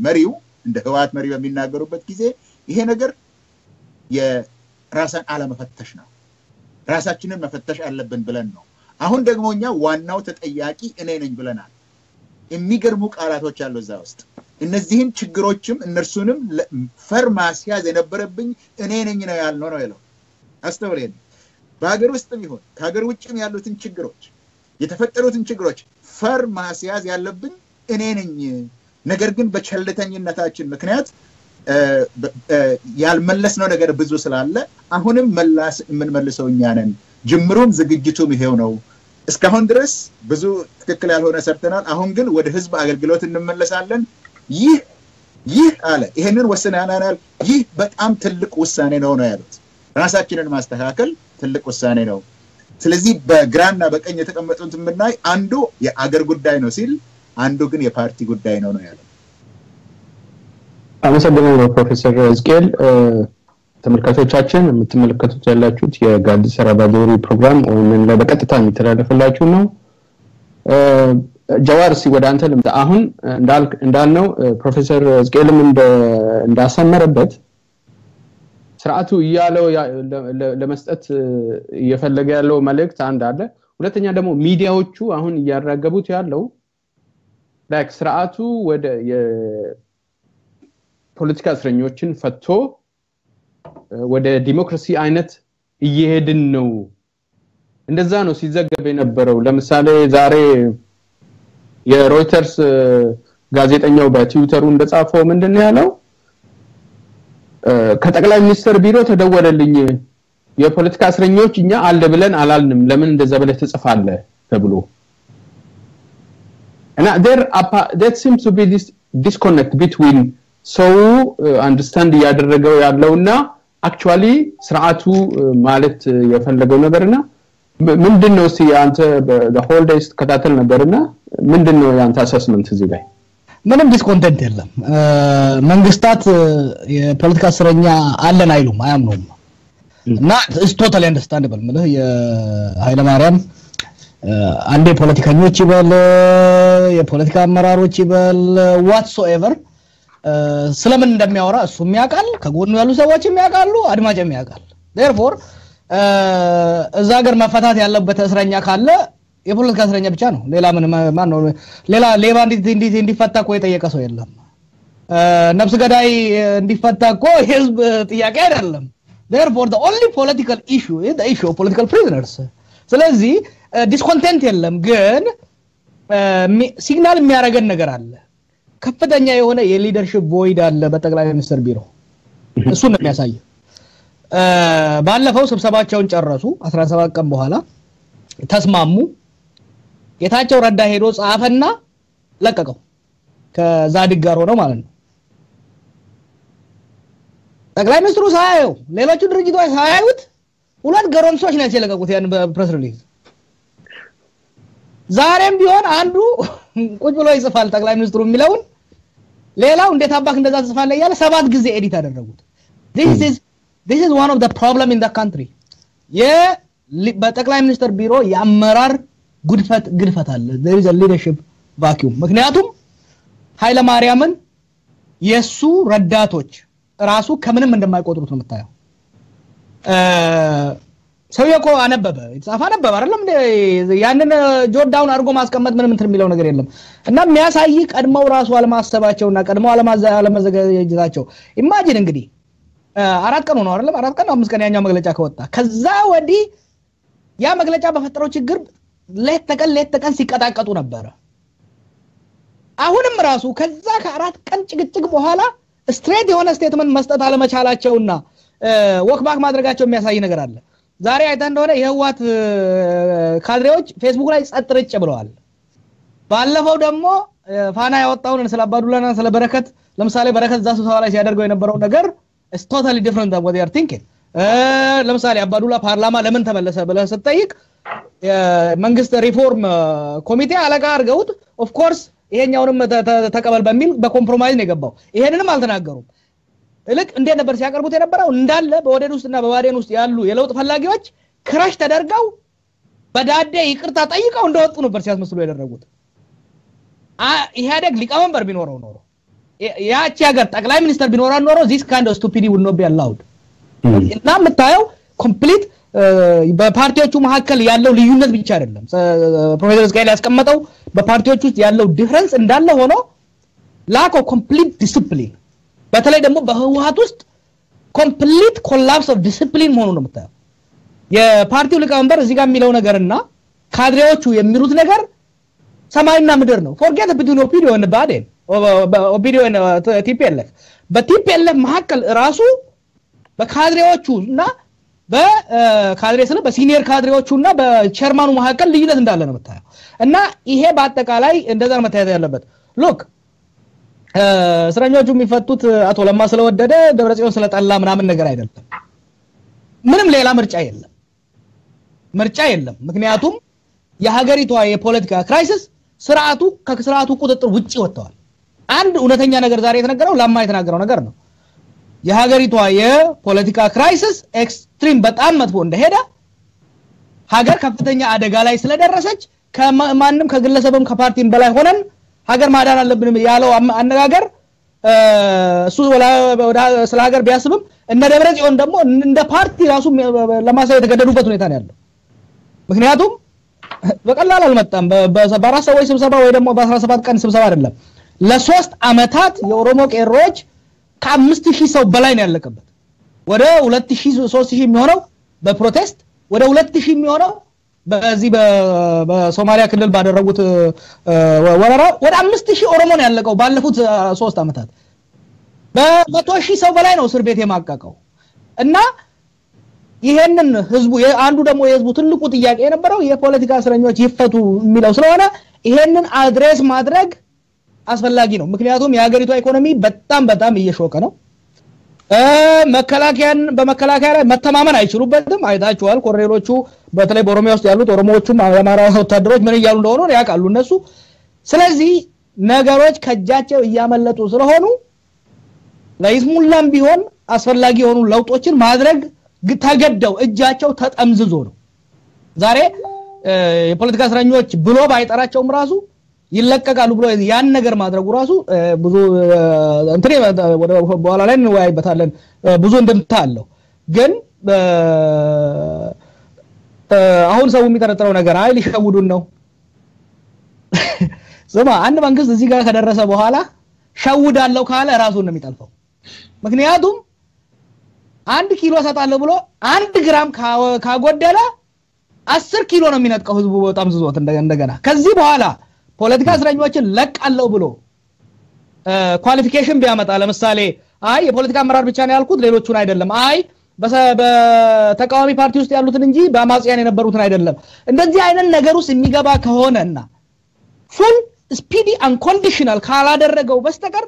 መሪው እንደ ህወሓት መሪው የሚናገሩበት ጊዜ ይሄ ነገር የራስን አለመፈተሽ ነው ራሳችንን መፈተሽ አለብን ብለን ነው አሁን ደግሞኛ ዋናው ተጠያቂ እኔ ነኝ ብለናል የሚገርሙ ቃላቶች አሉ እዛ ውስጥ እነዚህን ችግሮችም እነርሱንም ፈርማሲያዝ የነበረብኝ እኔ ነኝ ነው ያልነው ነው ያለው አስተውለን በሀገር ውስጥም ይሁን ከሀገር ውጭም ያሉትን ችግሮች የተፈጠሩትን ችግሮች ፈርማሲያዝ ያለብኝ እኔ ነኝ ነገር ግን በቸልተኝነታችን ምክንያት ያልመለስነው ነገር ብዙ ስላለ አሁንም ምን መልሰውኛ ነን ጅምሩም ዝግጅቱም ይሄው ነው እስካሁን ድረስ ብዙ ትክክል ያልሆነ ሰርተናል አሁን ግን ወደ ህዝብ አገልግሎት እንመለሳለን ይህ አለ ይሄንን ወሰናናል ይህ በጣም ትልቅ ውሳኔ ነው ያሉት ራሳችንን ማስተካከል ትልቅ ውሳኔ ነው ስለዚህ በግራና በቀኝ የተቀመጡት ምናይ አንዱ የአገር ጉዳይ ነው ሲል አንዱ ግን የፓርቲ ጉዳይ ነው ያለው አመሰግናለሁ ፕሮፌሰር ዝቄል ተመልካቾቻችን የምትመለከቱት ያላችሁት የጋዲስ አራባጆሪ ፕሮግራም ኦንላይን ላይ በቀጥታ የሚተላለፍላችሁ ነው ጀዋር ሲወዳ አንተ ልምጣ አሁን እንዳልነው ፕሮፌሰር ዝቄልም እንዳሰመረበት ስርዓቱ ይያለው ለመስጠት እየፈለገ ያለው መልእክት አንድ አለ ሁለተኛ ደግሞ ሚዲያዎቹ አሁን ያራገቡት ያለው ላይክ ስርዓቱ ወደ የፖለቲካ እስረኞችን ፈቶ ወደ ዲሞክራሲ አይነት እየሄድን ነው እንደዛ ነው ሲዘገብ የነበረው ለምሳሌ ዛሬ የሮይተርስ ጋዜጠኛው በትዊተሩ እንደጻፈው ምንድነው ያለው ከጠቅላይ ሚኒስትር ቢሮ ተደወለልኝ የፖለቲካ እስረኞች እኛ አለ ብለን አላልንም ለምን እንደዛ ብለህ ተጽፋለህ ተብሎ and there seems to be this disconnect between so understand ያደረገው ያለውና actually ስርዓቱ ማለት የፈለገው ነገርና ምንድነው አንተ the whole day ተከታተል ነበርና ምንድነው ያንተ አሰስመንት እዚህ ላይ ምንም ዲስኮንቴንት የለም መንግስታት የፖለቲካ እስረኛ አለን አይሉም አያምኑም እና it's totally understandable ማለት የኃይለ ማርያም አንዴ ፖለቲከኞች ይበል የፖለቲካ አመራሮች ይበል whatsoever ስለምን እንደሚያወራ እሱም ያውቃል ከጎኑ ያሉ ሰዎችም ያውቃሉ አድማጭም ያውቃል therefore እዛ ሀገር መፈታት ያለበት እስረኛ ካለ የፖለቲካ እስረኛ ብቻ ነው ሌላ ምን ማን ነው ሌላ ሌባ እንዲፈታ እኮ የጠየቀ ሰው የለም ነፍስ ገዳይ እንዲፈታ እኮ ህዝብ ጥያቄ አይደለም therefore the only political issue is the issue of political prisoners ስለዚህ ዲስኮንቴንት የለም ግን ሲግናል የሚያረጋን ነገር አለ ከፍተኛ የሆነ የሊደርሺፕ ቮይድ አለ በጠቅላይ ሚኒስትር ቢሮ እሱ ነው የሚያሳየው ባለፈው ስብሰባቸውን ጨረሱ 17 ቀን በኋላ ተስማሙ የታቸው ረዳ ሄዶ ጻፈና ለቀቀው ከዛዲግ ጋር ሆነው ማለት ነው ጠቅላይ ሚኒስትሩ ሳያዩ ሌሎቹ ድርጅቶች ሳያዩት ሁለት ገሮምሶች ናቸው የለቀቁት ያን በፕሬስ ሪሊዝ ዛሬም ቢሆን አንዱ ቁጭ ብሎ ይጽፋል ጠቅላይ ሚኒስትሩ የሚለውን ሌላው እንዴት አባክ እንደዛ ጽፋለ ያለ 7 ጊዜ ኤዲት አደረጉት this is one of the problem in the country በጠቅላይ ሚኒስትር ቢሮ ያመራር ግድፈት አለ there is a leadership vacuum ምክንያቱም ኃይለ ማርያምን የሱ ረዳቶች ራሱ ከምንም እንደማይቆጥሩት ነው የምታየው ሰውየው እኮ አነበበ የተጻፈ አነበበ አይደለም ያንን ጆት ዳውን አድርጎ ማስቀመጥ ምንም እንትን የሚለው ነገር የለም እና የሚያሳይ ቀድመው ራሱ አለማሰባቸውና ቀድመው አለመዘጋጀታቸው ኢማጂን እንግዲህ 4 ቀን ነው አይደለም 4 ቀን 5 ቀን ያኛው መግለጫ ከወጣ ከዛ ወዲህ ያ መግለጫ በፈጠረው ችግር ሌት ተቀን ሲቀጣቀጡ ነበር አሁንም ራሱ ከዛ ከ4 ቀን ጭቅጭቅ በኋላ ስትሬት የሆነ ስቴትመንት መስጠት አለመቻላቸውና ወክባክ ማድረጋቸው የሚያሳይ ነገር አለ ዛሬ አይታ እንደሆነ የህዋት ካድሬዎች ፌስቡክ ላይ ጸጥርጭ ብለዋል ባለፈው ደግሞ ፋና ያወጣውን ስለ አባዱላና ስለ በረከት ለምሳሌ በረከት ዛሱ ስብሰባ ላይ ሲያደርገው የነበረው ነገር is totally different than what they are thinking ለምሳሌ አባዱላ ፓርላማ ለምን ተመለሰ ብለህ ስትጠይቅ መንግስት ሪፎርም ኮሚቴ አለቃ አርገውት ኦፍ ኮርስ ይሄኛውንም ተቀበል በሚል በኮምፕሮማይዝ ነው የገባው ይሄንንም አልተናገሩም እልክ እንዴት ነበር ሲያቀርቡት የነበረው እንዳለ በወደድ ውስጥና በባዴን ውስጥ ያሉ የለውጥ ፈላጊዎች ክራሽ ተደርገው በዳዴ ይቅርታ ጠይቀው እንደወጡ ነበር ሲያስመስሉ ያደረጉት ኢህአዴግ ሊቀመንበር ቢኖረው ኖሮ ያቺ ሀገር ጠቅላይ ሚኒስተር ቢኖራ ኖሮ this kind of stupidity would not be allowed እና መታየው ኮምፕሊት በፓርቲዎቹ መካከል ያለው ልዩነት ብቻ አይደለም ፕሮፌሰር ስካይል ያስቀመጠው በፓርቲዎቹ ውስጥ ያለው ዲፈረንስ እንዳለ ሆኖ lack of complete discipline በተለይ ደግሞ በህወሓት ውስጥ complete collapse of discipline መሆኑን ነው የምታየው የፓርቲው ሊቀመንበር እዚህ ጋር የሚለው ነገርና ካድሬዎቹ የሚሉት ነገር ሰማይና ምድር ነው forget between Opdo and Baden Opdo and TPLF በቲፒኤልኤፍ መካከል ራሱ በካድሬዎቹና በካድሬ ስለ በሲኒየር ካድሬዎቹና በቸርማኑ መካከል ልዩነት እንዳለ ነው የምታየው እና ይሄ በአጠቃላይ እንደዛ ነው መታየት ያለበት ሉክ እስረኞቹ የሚፈቱት አቶ ለማ ስለወደደ ደብረጽዮን ስለጣላ ምናምን ነገር አይደለም ምንም ሌላ ምርጫ የለም ምክንያቱም የሀገሪቷ የፖለቲካ ክራይሲስ ከስርዓቱ ቁጥጥር ውጪ ወጥቷል አንድ እውነተኛ ነገር ዛሬ የተነገረው ለማ የተናገረው ነገር ነው የሀገሪቷ የፖለቲካ ክራይሲስ ኤክስትሪም በጣም መጥፎ እንደሄደ ሀገር ከፍተኛ አደጋ ላይ ስለደረሰች ከማንም ከግለሰብም ከፓርቲም በላይ ሆነን ሀገር ማዳን አለብን ያለው አነጋገር እሱ ስለ ሀገር ቢያስብም እነ ደብረጽዮን ደግሞ እንደ ፓርቲ ራሱ ለማሳየት የተገደዱበት ሁኔታ ነው ያለው ምክንያቱም በቀላል አልመጣም በ4 ሰዎች ስብሰባ ወይ ደግሞ በ17 ቀን ስብሰባ አይደለም ለ3 አመታት የኦሮሞ ቄሮች ከ5000 ሰው በላይ ነው ያለቀበት ወደ 2000 3000 የሚሆነው በፕሮቴስት ወደ 2000 የሚሆነው በዚህ በሶማሊያ ክልል ባደረጉት ወረራ ወደ 5000 ኦሮሞ ነው ያለቀው ባለፉት 3 አመታት በ100000 ሰው በላይ ነው እስር ቤት የማቀቀው እና ይሄንን ህዝቡ አንዱ ደግሞ የህዝቡ ትልቁ ጥያቄ የነበረው የፖለቲካ እስረኞች ይፈቱ የሚለው ስለሆነ ይሄንን አድሬስ ማድረግ አስፈላጊ ነው ምክንያቱም የሀገሪቷ ኢኮኖሚ በጣም እየሾከ ነው በመከላከያ ላይ መተማመን አይችሉበትም አይታችኋል ኮሬሎቹ በተለይ በኦሮሚያ ውስጥ ያሉት ኦሮሞዎቹም አማራ ወታደሮች ምን ይያሉ እንደሆነ ያውቃሉ እነሱ ስለዚህ ነገሮች ከጃቸው እያመለጡ ስለሆኑ ለይስሙላም ቢሆን አስፈላጊ የሆኑ ለውጦችን ማድረግ ተገደው እጃቸው ተጠምዝዞ ነው ዛሬ የፖለቲካ እስረኞች ብሎ ባይጠራቸውም ራሱ ይለቀቃሉ ብሎ ያን ነገር ማድረጉ ራሱ ብዙ እንትን ወደ በኋላ ላይ እንወያይበታለን ብዙ እንደምታለው ግን አሁን ሰው የሚጠረጥረው ነገር አይ ሊሸውዱን ነው ዘማ አንድ መንግስት እዚህ ጋር ከደረሰ በኋላ ሸውዳለው ካለ ራሱን ነው የሚጠልፈው ምክንያቱም 1 ኪሎ ሰጣለሁ ብሎ 1 ግራም ካጎደለ 10 ኪሎ ነው የሚነጥቀው ህዝቡ በጣም ዝዞት እንደገና ከዚህ በኋላ ፖለቲካ እስረኞችን ለቃለው ብሎ ኳሊፊኬሽን ቢያመጣ ለምሳሌ አይ የፖለቲካ አመራር ብቻ ነው ያልኩት ሌሎቹን አይደለም አይ በተቃዋሚ ፓርቲ ውስጥ ያሉትን እንጂ በአማጽያን የነበሩትን አይደለም እንደዚህ አይነት ነገር ውስጥ የሚገባ ከሆነና full speedy unconditional ካላደረገው በስተቀር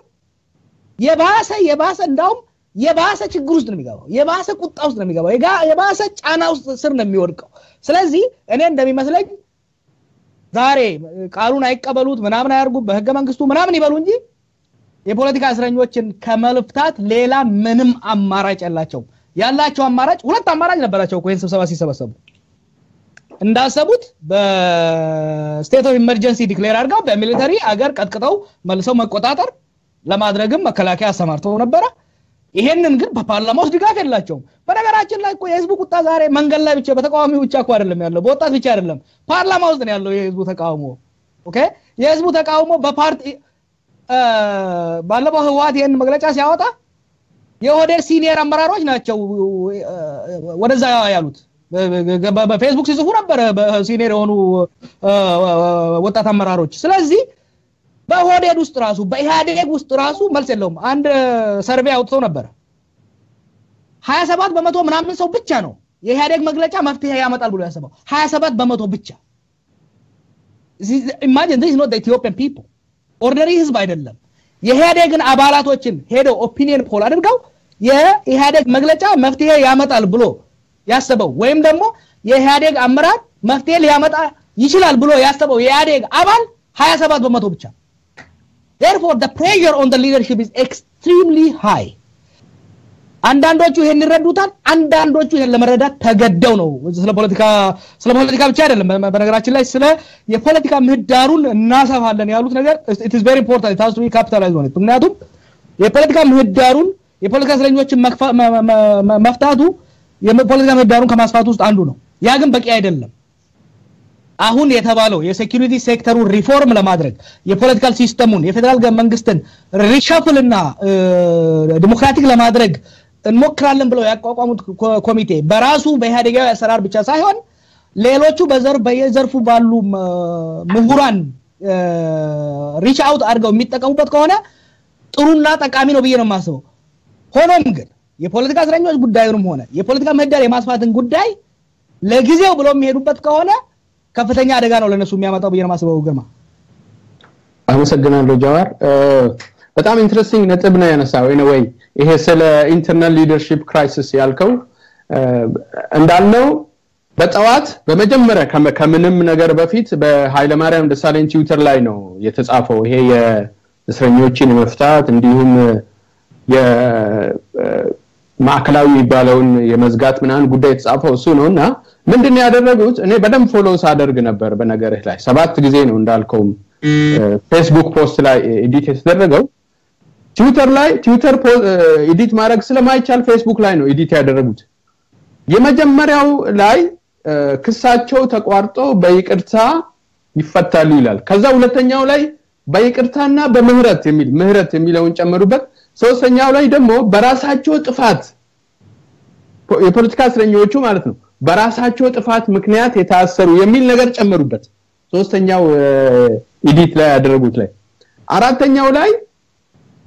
የባሰ እንዳውም የባሰ ችግር ውስጥ ነው የሚገባው የባሰ ቁጣ ውስጥ ነው የሚገባው የባሰ ጫና ውስጥ ስር ነው የሚወድቀው ስለዚህ እኔ እንደሚመስለኝ ዛሬ ቃሉን አይቀበሉት ምናምን አያርጉ በህገ መንግስቱ ምናምን ይበሉ እንጂ የፖለቲካ እስረኞችን ከመልፍታት ሌላ ምንም አማራጭ ያላቸው አማራጭ ሁለት አማራጭ ነበራቸው ኮይን ስብሰባ ሲሰበሰቡ እንዳሰቡት በስቴት ኦፍ ኢመርጀንሲ ዲክሌር አድርገው በሚሊተሪ አገር ቀጥቅጠው መልሰው መቆጣጠር ለማድረግም መከላከያ አሰማርተው ነበር ይሄንን ግን በፓርላማ ውስጥ ድጋፍ የላቸውም በነገራችን ላይ እኮ የህዝቡ ቁጣ ዛሬ መንገድ ላይ ብቻ በተቃዋሚው ብቻ እኮ አይደለም ያለው በወጣት ብቻ አይደለም ፓርላማ ውስጥ ነው ያለው የህዝቡ ተቃውሞ ኦኬ የህዝቡ ተቃውሞ በፓርቲ ባለፈው ህወሓት ይሄን መግለጫ ሲያወጣ የኦህዴድ ሲኒየር አመራሮች ናቸው ወደዛ ያሉት በፌስቡክ ሲጽፉ ነበር በሲኒየር የሆኑ ወጣት አመራሮች ስለዚህ በኦህዴድ ውስጥ ራሱ በኢህአዴግ ውስጥ ራሱ መልስ የለውም አንድ ሰርቬይ አውጥቶ ነበር 27 በመቶ ምናምን ሰው ብቻ ነው የኢህአዴግ መግለጫ መፍትሄ ያመጣል ብሎ ያሰበው 27 በመቶ ብቻ imagine this is not the Ethiopian people ordinary ህዝብ አይደለም የኢህአዴግን አባላቶችን ሄደው ኦፒኒየን ፖል አድርገው የኢህአዴግ መግለጫ መፍትሄ ያመጣል ብሎ ያሰበው ወይም ደግሞ የኢህአዴግ አመራር መፍትሄ ሊያመጣ ይችላል ብሎ ያሰበው የኢህአዴግ አባል 27 በመቶ ብቻ therefore the pressure on the leadership is extremely high አንዳንዶቹ ይሄን ይረዱታል አንዳንዶቹ ይሄን ለመረዳት ተገደው ነው ስለ ፖለቲካ ብቻ አይደለም በነገራችን ላይ ስለ የፖለቲካ ምህዳሩን እናሰፋለን ያሉት ነገር it is very important it has to be capitalized on it ምክንያቱም የፖለቲካ ምህዳሩን የፖለቲካ እስረኞችን መፍታቱ የፖለቲካ ምህዳሩን ከማስፋቱ ውስጥ አንዱ ነው ያ ግን በቂ አይደለም አሁን የተባለው የሴኩሪቲ ሴክተሩን ሪፎርም ለማድረግ የፖለቲካል ሲስተሙን የፌደራል መንግስትን ሪሻፍል እና ዲሞክራቲክ ለማድረግ እንሞክራለን ብለው ያቋቋሙት ኮሚቴ በራሱ በኢህአዴጋዊ አሰራር ብቻ ሳይሆን ሌሎቹ በየዘርፉ ባሉ ምሁራን ሪች አውት አድርገው የሚጠቀሙበት ከሆነ ጥሩና ጠቃሚ ነው ብዬ ነው የማስበው ሆኖም ግን የፖለቲካ እስረኞች ጉዳዩንም ሆነ የፖለቲካ ምህዳር የማስፋትን ጉዳይ ለጊዜው ብለው የሚሄዱበት ከሆነ ከፍተኛ አደጋ ነው ለነሱ የሚያመጣው ብዬ ነው የማስበው ግርማ አመሰግናለሁ ጃዋር በጣም ኢንትረስቲንግ ነጥብ ነው ያነሳው ወይ ይሄ ስለ ኢንተርናል ሊደርሺፕ ክራይሲስ ያልከው እንዳልነው በጠዋት በመጀመሪያ ከምንም ነገር በፊት በኃይለ ማርያም ደሳለኝ ትዊተር ላይ ነው የተጻፈው ይሄ የእስረኞችን መፍታት እንዲሁም የማዕከላዊ የሚባለውን የመዝጋት ምናምን ጉዳይ የተጻፈው እሱ ነውና ምንድነው ያደረጉት እኔ በደም ፎሎ ሳደርግ ነበር በነገርህ ላይ 7 ጊዜ ነው እንዳልከው ፌስቡክ ፖስት ላይ ኤዲት የተደረገው ትዊተር ኤዲት ማድረግ ስለማይቻል ፌስቡክ ላይ ነው ኤዲት ያደረጉት የመጀመሪያው ላይ ክሳቸው ተቋርጦ በይቅርታ ይፈታሉ ይላል ከዛ ሁለተኛው ላይ በይቅርታና በምህረት የሚለውን ጨምሩበት ሶስተኛው ላይ ደግሞ በራሳቸው ጥፋት የፖለቲካ እስረኞቹ ማለት ነው በራሳቸው ጥፋት ምክንያት የታሰሩ የሚል ነገር ጨምሩበት ሶስተኛው ኤዲት ላይ ያደረጉት ላይ አራተኛው ላይ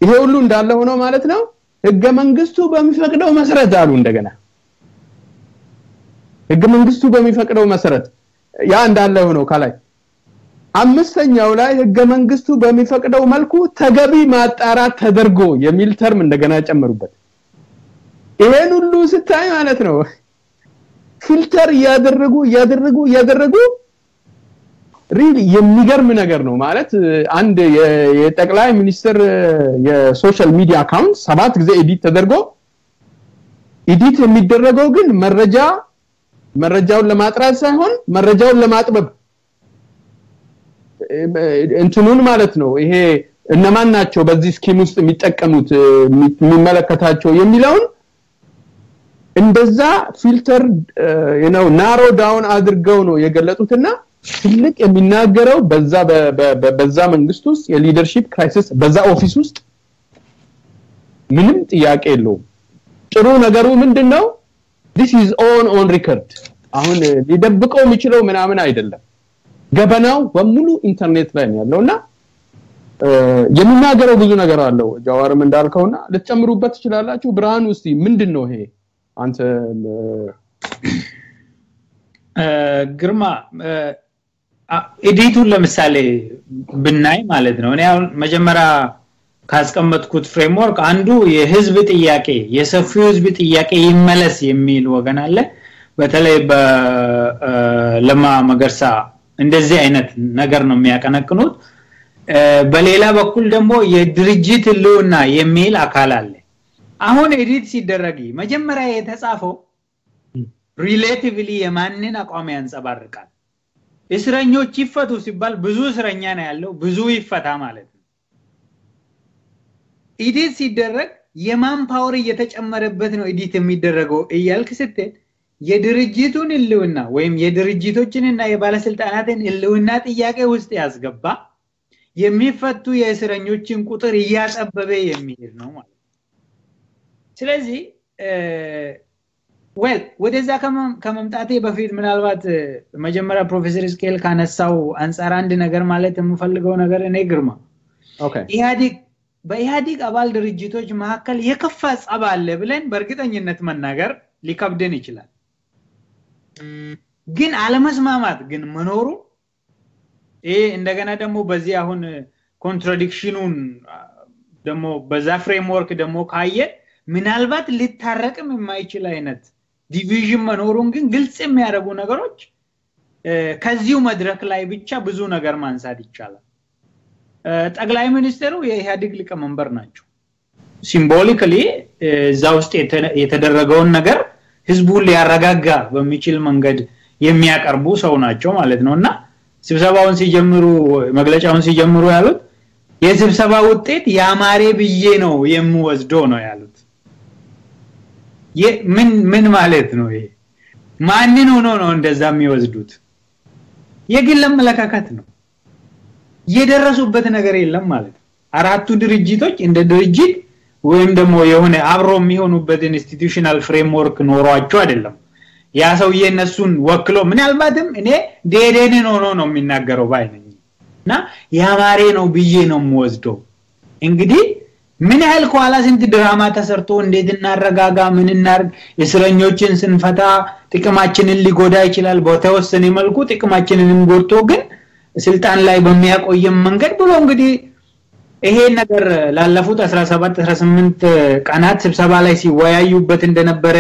ይሄ ሁሉ እንዳለ ሆኖ ማለት ነው ህገ መንግስቱ በሚፈቅደው መሰረት አሉ እንደገና ህገ መንግስቱ በሚፈቅደው መሰረት ያ እንዳለ ሆኖ ካላይ አምስተኛው ላይ ህገ መንግስቱ በሚፈቅደው መልኩ ተገቢ ማጣራት ተደርጎ የሚል ተርም እንደገና ጨምሩበት ይሄን ሁሉ ስታይ ማለት ነው ፊልተር ያደረጉ ሪሊ የሚገርም ነገር ነው ማለት አንድ የጠቅላይ ሚኒስትር የሶሻል ሚዲያ አካውንት 7 ጊዜ ኤዲት ተደርጎ ኤዲት የሚደረገው ግን መረጃውን ለማጥራት ሳይሆን መረጃውን ለማጥበብ እንትኑን ማለት ነው ይሄ እነማን ናቸው በዚህ ስኪም ውስጥ የሚጠቀሙት የሚመለከታቸው የሚለውን እንደዛ ፊልተር ናሮ ዳውን አድርገው ነው የገለጹትና ትልቅ የሚናገረው በዛ መንግስት ውስጥ የሊደርሺፕ ክራይሲስ በዛ ኦፊስ ውስጥ ምንም ጥያቄ የለውም ጥሩ ነገሩ ምንድነው this is on record አሁን ሊደብቀው የሚችለው ምናምን አይደለም ገበናው በሙሉ ኢንተርኔት ላይ ነው ያለውና የሚናገረው ብዙ ነገር አለው ጃዋርም እንዳልከውና ልትጨምሩበት ትችላላችሁ ብርሃን ውስጥ ምንድነው ይሄ አንተ ግርማ ኤዲቱን ለምሳሌ ብናይ ማለት ነው እኔ አሁን መጀመሪያ ካስቀመጥኩት ፍሬምወርክ አንዱ የህዝብ ጥያቄ የሰፊው ህዝብ ጥያቄ ይመለስ የሚል ወገን አለ በተለይ በለማ መገርሳ እንደዚህ አይነት ነገር ነው የሚያቀነቅኑት በሌላ በኩል ደግሞ የድርጅት ህልውና የሚል አካል አለ አሁን ኤዲት ሲደረግ መጀመሪያ የተጻፈው ሪሌቲቭሊ የማንን አቋም ያንጸባርቃል እስረኞች ይፈቱ ሲባል ብዙ እስረኛ ነው ያለው ብዙ ይፈታ ማለት ነው ኤዲት ሲደረግ የማን ፓወር እየተጨመረበት ነው ኤዲት የሚደረገው እያልክ ስትል የድርጅቱን ህልውና ወይም የድርጅቶችንና የባለስልጣናትን ህልውና ጥያቄ ውስጥ ያስገባ የሚፈቱ የእስረኞችን ቁጥር እያጠበበ የሚሄድ ነው ማለት ስለዚህ ወደዛ ከመምጣቴ በፊት ምናልባት መጀመሪያ ፕሮፌሰር ስኬል ካነሳው አንፃር አንድ ነገር ማለት የምፈልገው ነገር እኔ ግርማ በኢህአዲግ አባል ድርጅቶች መካከል የከፋ ጸብ አለ ብለን በእርግጠኝነት መናገር ሊከብደን ይችላል ግን አለመስማማት ግን መኖሩ እንደገና ደግሞ በዚህ አሁን ኮንትራዲክሽኑን ደግሞ በዛ ፍሬምወርክ ደግሞ ካየ ምናልባት ሊታረቅም የማይችል አይነት ዲቪዥን መኖሩን ግን ግልጽ የሚያደርጉ ነገሮች ከዚሁ መድረክ ላይ ብቻ ብዙ ነገር ማንሳት ይቻላል ጠቅላይ ሚኒስትሩ የኢህአዴግ ሊቀመንበር ናቸው ሲምቦሊካሊ እዛ ውስጥ የተደረገውን ነገር ህዝቡን ሊያረጋጋ በሚችል መንገድ የሚያቀርቡ ሰው ናቸው ማለት ነውና ስብሰባውን ሲጀምሩ መግለጫውን ሲጀምሩ ያሉት የስብሰባ ውጤት ያማሬ ብዬ ነው የምወስደው ነው ያሉት ምን ማለት ነው ይሄ ማንን ሆኖ ነው እንደዛ የሚወስዱት የግል አመለካከት ነው የደረሱበት ነገር የለም ማለት አራቱ ድርጅቶች እንደ ድርጅት ወይም ደግሞ የሆነ አብሮ የሚሆኑበት ኢንስቲትዩሽናል ፍሬምወርክ ኖሯቸው አይደለም ያ ሰውዬ እነሱን ወክሎ ምናልባትም እኔ ዴዴንን ሆኖ ነው የሚናገረው ባይነኝና ያማሬ ነው ብዬ ነው የምወስደው እንግዲህ ምን ያህል ኳላ ስንት ድራማ ተሰርቶ እንዴት እናረጋጋ ምን እናርግ እስረኞችን ስንፈታ ጥቅማችንን ሊጎዳ ይችላል በተወሰነ መልኩ ጥቅማችንንም ጎድቶ ግን ስልጣን ላይ በሚያቆየም መንገድ ብሎ እንግዲህ ይሄ ነገር ላለፉት 17 18 ቀናት ስብሰባ ላይ ሲወያዩበት እንደነበረ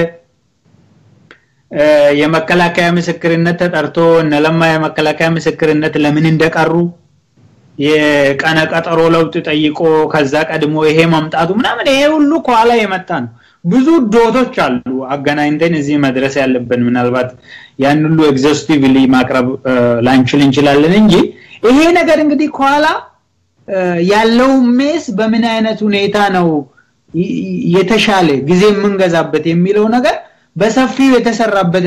የመከላከያ ምስክርነት ተጠርቶ እነለማ የመከላከያ ምስክርነት ለምን እንደቀሩ የቀነ ቀጠሮ ለውጥ ጠይቆ ከዛ ቀድሞ ይሄ መምጣቱ ምናምን ይሄ ሁሉ ኳላ የመጣ ነው ብዙ ዶቶች አሉ አገናኝተን እዚህ መድረስ ያለብን ምናልባት ያን ሁሉ ኤግዛስቲቭሊ ማቅረብ ላንችል እንችላለን እንጂ ይሄ ነገር እንግዲህ ኳላ ያለው ሜስ በምን አይነት ሁኔታ ነው የተሻለ ጊዜ የምንገዛበት የሚለው ነገር በሰፊው የተሰራበት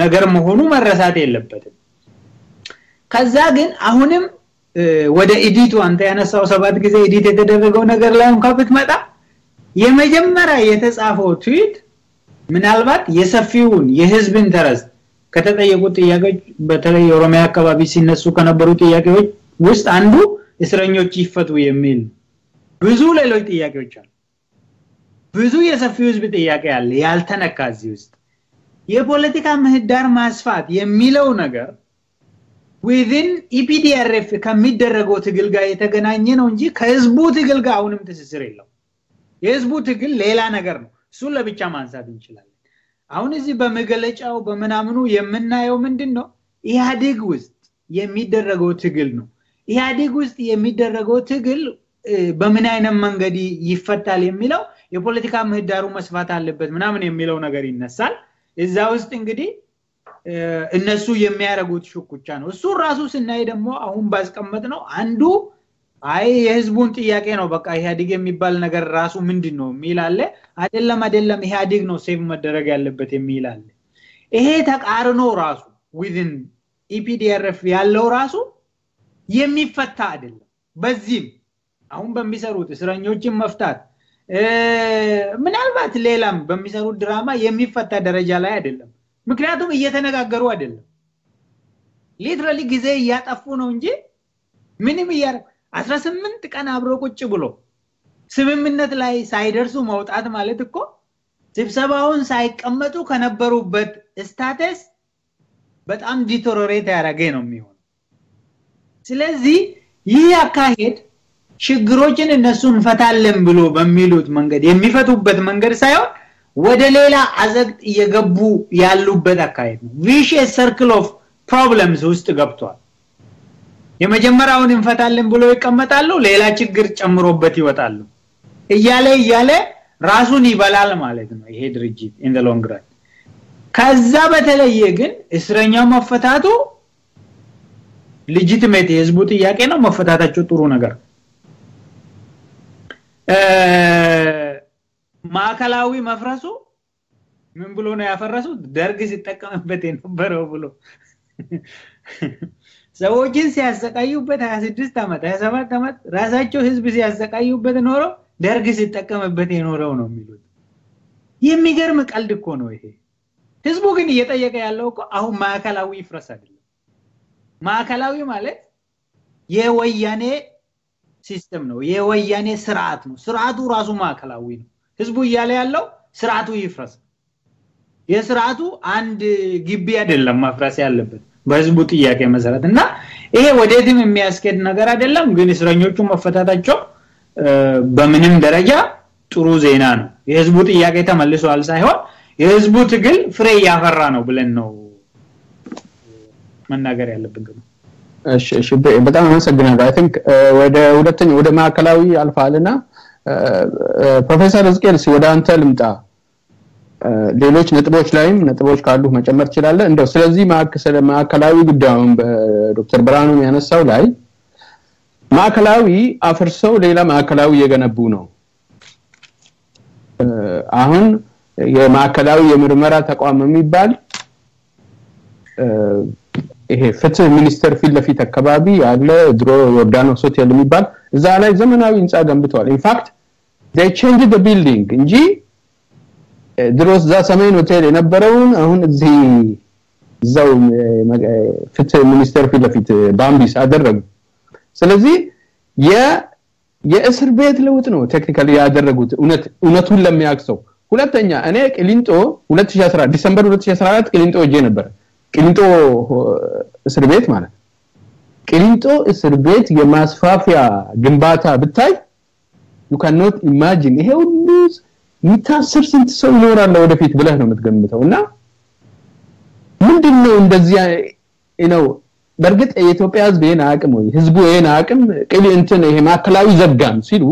ነገር መሆኑ መረሳት የለበትም ከዛ ግን አሁንም ወደ ኤዲቱ አንተ ያነሳው 7 ጊዜ ኤዲት የተደረገው ነገር ላይ እንኳን ብትመጣ የመጀመሪያ የተጻፈው ትዊት ምናልባት የሰፊውን የህዝብ ኢንተረስት ከተጠየቁት ጥያቄዎች በተለይ ኦሮሚያ አካባቢ ሲነሱ ከነበሩ ጥያቄዎች ውስጥ አንዱ እስረኞች ይፈቱ የሚል ብዙ ሌሎች ጥያቄዎች አሉ ብዙ የሰፊው ህዝብ ጥያቄ አለ ያልተነካ እዚህ ውስጥ የፖለቲካ ምህዳር ማስፋት የሚለው ነገር within EPDRF ከሚደረገው ትግል ጋር የተገናኘ ነው እንጂ ከህዝቡ ትግል ጋር አሁንም ትስስር የለው የህዝቡ ትግል ሌላ ነገር ነው እሱ ለብቻ ማንሳት እንችላለን አሁን እዚህ በመገለጫው በመናምኑ የምናየው ምንድነው ኢህአዴግ ውስጥ የሚደረገው ትግል ነው ኢህአዴግ ውስጥ የሚደረገው ትግል በምን አይነት መንገድ ይፈታል የሚለው የፖለቲካ ምህዳሩ መስፋት አለበት ምናምን የሚለው ነገር ይነሳል እዛ ውስጥ እንግዲህ እነሱ የሚያረጉት ሽኩቻ ነው እሱ ራሱ ስናይ ደግሞ አሁን ባስቀመጥ ነው አንዱ አይ የህዝቡን ጥያቄ ነው በቃ ኢህአዴግ የሚባል ነገር ራሱ ምንድነው ሚላለ አይደለም ኢህአዴግ ነው ሴቭ መደረግ ያለበት የሚላለ ይሄ ተቃርኖ ራሱ within EPDRF ያለው ራሱ የሚፈታ አይደለም በዚህም አሁን በሚሰሩት እስረኞችን መፍታት ምናልባት ሌላም በሚሰሩት ድራማ የሚፈታ ደረጃ ላይ አይደለም ምክንያቱም እየተነጋገሩ አይደለም ሊትራሊ ጊዜ ያጣፉ ነው እንጂ ምንም 18 ቀን አብሮ ቁጭ ብሎ ስምምነት ላይ ሳይደርሱ መውጣት ማለት እኮ ስብሰባውን ሳይቀመጡ ከነበሩበት ስታተስ በጣም ዲቶሮሬት ያረገ ነው የሚሆነው ስለዚህ ይህ አካሄድ ችግሮችን እነሱን ፈታለን ብሎ በሚሉት መንገድ የሚፈቱበት መንገድ ሳይሆን ወደ ሌላ አዘግት እየገቡ ያሉበት አካሄድ ነው vicious circle of problems ውስጥ ገብቷል የመጀመሪያውን እንፈታለን ብሎ ይቀመጣሉ ሌላ ችግር ጨምሮበት ይወጣሉ እያለ ራሱን ይበላል ማለት ነው ይሄ ድርጅት in the long run ከዛ በተለየ ግን እስረኛው መፈታቱ legitimate የህዝቡ ጥያቄ ነው መፈታታቸው ጥሩ ነገር ማዕከላዊ መፍረሱ ምን ብሎ ነው ያፈረሱት ደርግ ሲጠቀምበት የነበረው ብሎ ሰዎችን ሲያሰቃዩበት 26 ዓመት 27 ዓመት ራሳቸው ህዝብ ሲያሰቃዩበት ኖሮ ደርግ ሲጠቀምበት የኖረው ነው የሚሉት የሚገርም ቀልድ እኮ ነው ይሄ ህዝቡ ግን እየጠየቀ ያለው እኮ አሁን ማዕከላዊ ይፍረስ አይደለም ማዕከላዊ ማለት የወያኔ ሲስተም ነው የወያኔ ስርዓት ነው ስርዓቱ ራሱ ማዕከላዊ ነው ህዝቡ እያለ ያለው ስርዓቱ ይፍረስ የስርዓቱ አንድ ግቢ አይደለም ማፍረስ ያለበት በህዝቡ ጥያቄ መሰረትና ይሄ ወዴትም የሚያስከድ ነገር አይደለም ግን እስረኞቹ መፈታታቸው በምንም ደረጃ ጥሩ ዜና ነው የህዝቡ ጥያቄ ተመልሷል ሳይሆን የህዝቡ ትግል ፍሬ ያፈራ ነው ብለን ነው መናገር ያለብን ግን እሺ በጣም አመሰግናለሁ አይ ቲንክ ወደ ሁለተኛው ወደ ማዕከላዊ አልፋልና ፕሮፌሰር ዝቄል ወደ አንተ ልምጣ ሌሎች ነጥቦች ካሉ መጨመር ይችላል እንደው ስለዚህ ማዕከላዊ ጉዳዩን ዶክተር ብርሃኑ ያነሳው ላይ ማዕከላዊ አፍርሰው ሌላ ማዕከላዊ የገነቡ ነው አሁን የማዕከላዊ የምርመራ ተቋም የሚባል ይሄ ፍትህ ሚኒስተር ፊት ለፊት አካባቢ ያለ ድሮ ዮርዳኖስ ሆቴል የሚባል እዛ ላይ ዘመናዊ ህንጻ ገንብተዋል ኢንፋክት they changed the building እንጂ ድሮስ ዛ ሰሜን ሆቴል የነበረውን አሁን እዛው ፍትህ ሚኒስተር ፊት ለፊት ባምቢስ አደረጉ ስለዚህ የእስር ቤት ለውጥ ነው ቴክኒካሊ ያደረጉት እውነቱን ለሚያክሰው ሁለተኛ እኔ ቅሊንጦ 2014 ዲሴምበር 2014 ቅሊንጦ ሄጄ ነበር ቅሊንጦ እስር ቤት ማለት ቅሊንጦ እስር ቤት የማስፋፊያ ግንባታ ብታይ you cannot imagine ይሄ ሁሉ ሚታስር ስንት ሰው ይኖራል ወደፊት ብለህ ነው የምትገምተውና ምንድነው እንደዚህ በርግጥ የኢትዮጵያ ህዝብ የና አቅም ወይ ህዝቡ የና አቅም ቅሊንጦን ይሄ ማዕከላዊ ዘጋም ሲሉ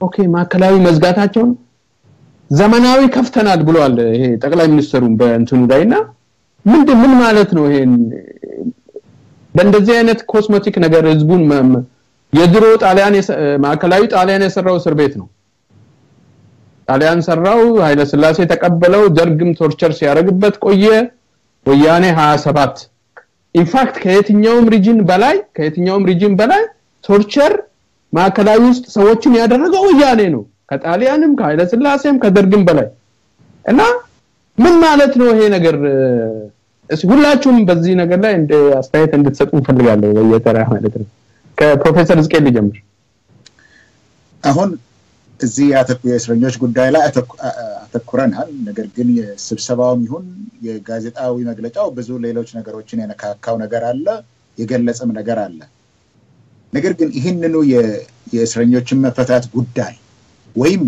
ኦኬ ማዕከላዊ መዝጋታቸውን ዘመናዊ ከፍተናል ብለዋል ይሄ ጠቅላይ ሚኒስትሩን በእንትኑ ላይና ምን ማለት ነው ይሄን በእንደዚህ አይነት ኮስሞቲክ ነገር ህዝቡን የድሮ ጣሊያን ማዕከላዊ ጣሊያን የሰራው እስር ቤት ነው ጣሊያን ሰራው ኃይለ ሥላሴ ተቀበለው ደርግም ቶርቸር ሲያረግበት ቆየ ወያኔ 27 ኢንፋክት ከየትኛውም ሪጅን በላይ ቶርቸር ማዕከላዊ ውስጥ ሰዎችን ያደረገው ወያኔ ነው ከጣሊያንም ከኃይለ ሥላሴም ከደርግም በላይ እና ምን ማለት ነው ይሄ ነገር ሁላችሁም በዚህ ነገር ላይ እንደ አስተያየት እንድትሰጡ ፈልጋለሁ በየተራ ማለት ነው ከፕሮፌሰር ዝቄል ጀምር አሁን እዚህ የእስረኞች ጉዳይ ላይ አተኩረናል ነገር ግን የስብሰባውም ይሁን የጋዜጣዊ መግለጫው ብዙ ሌሎች ነገሮችን የነካካው ነገር አለ የገለጸም ነገር አለ ነገር ግን ይህንኑ የእስረኞችን መፈታት ጉዳይ ወይም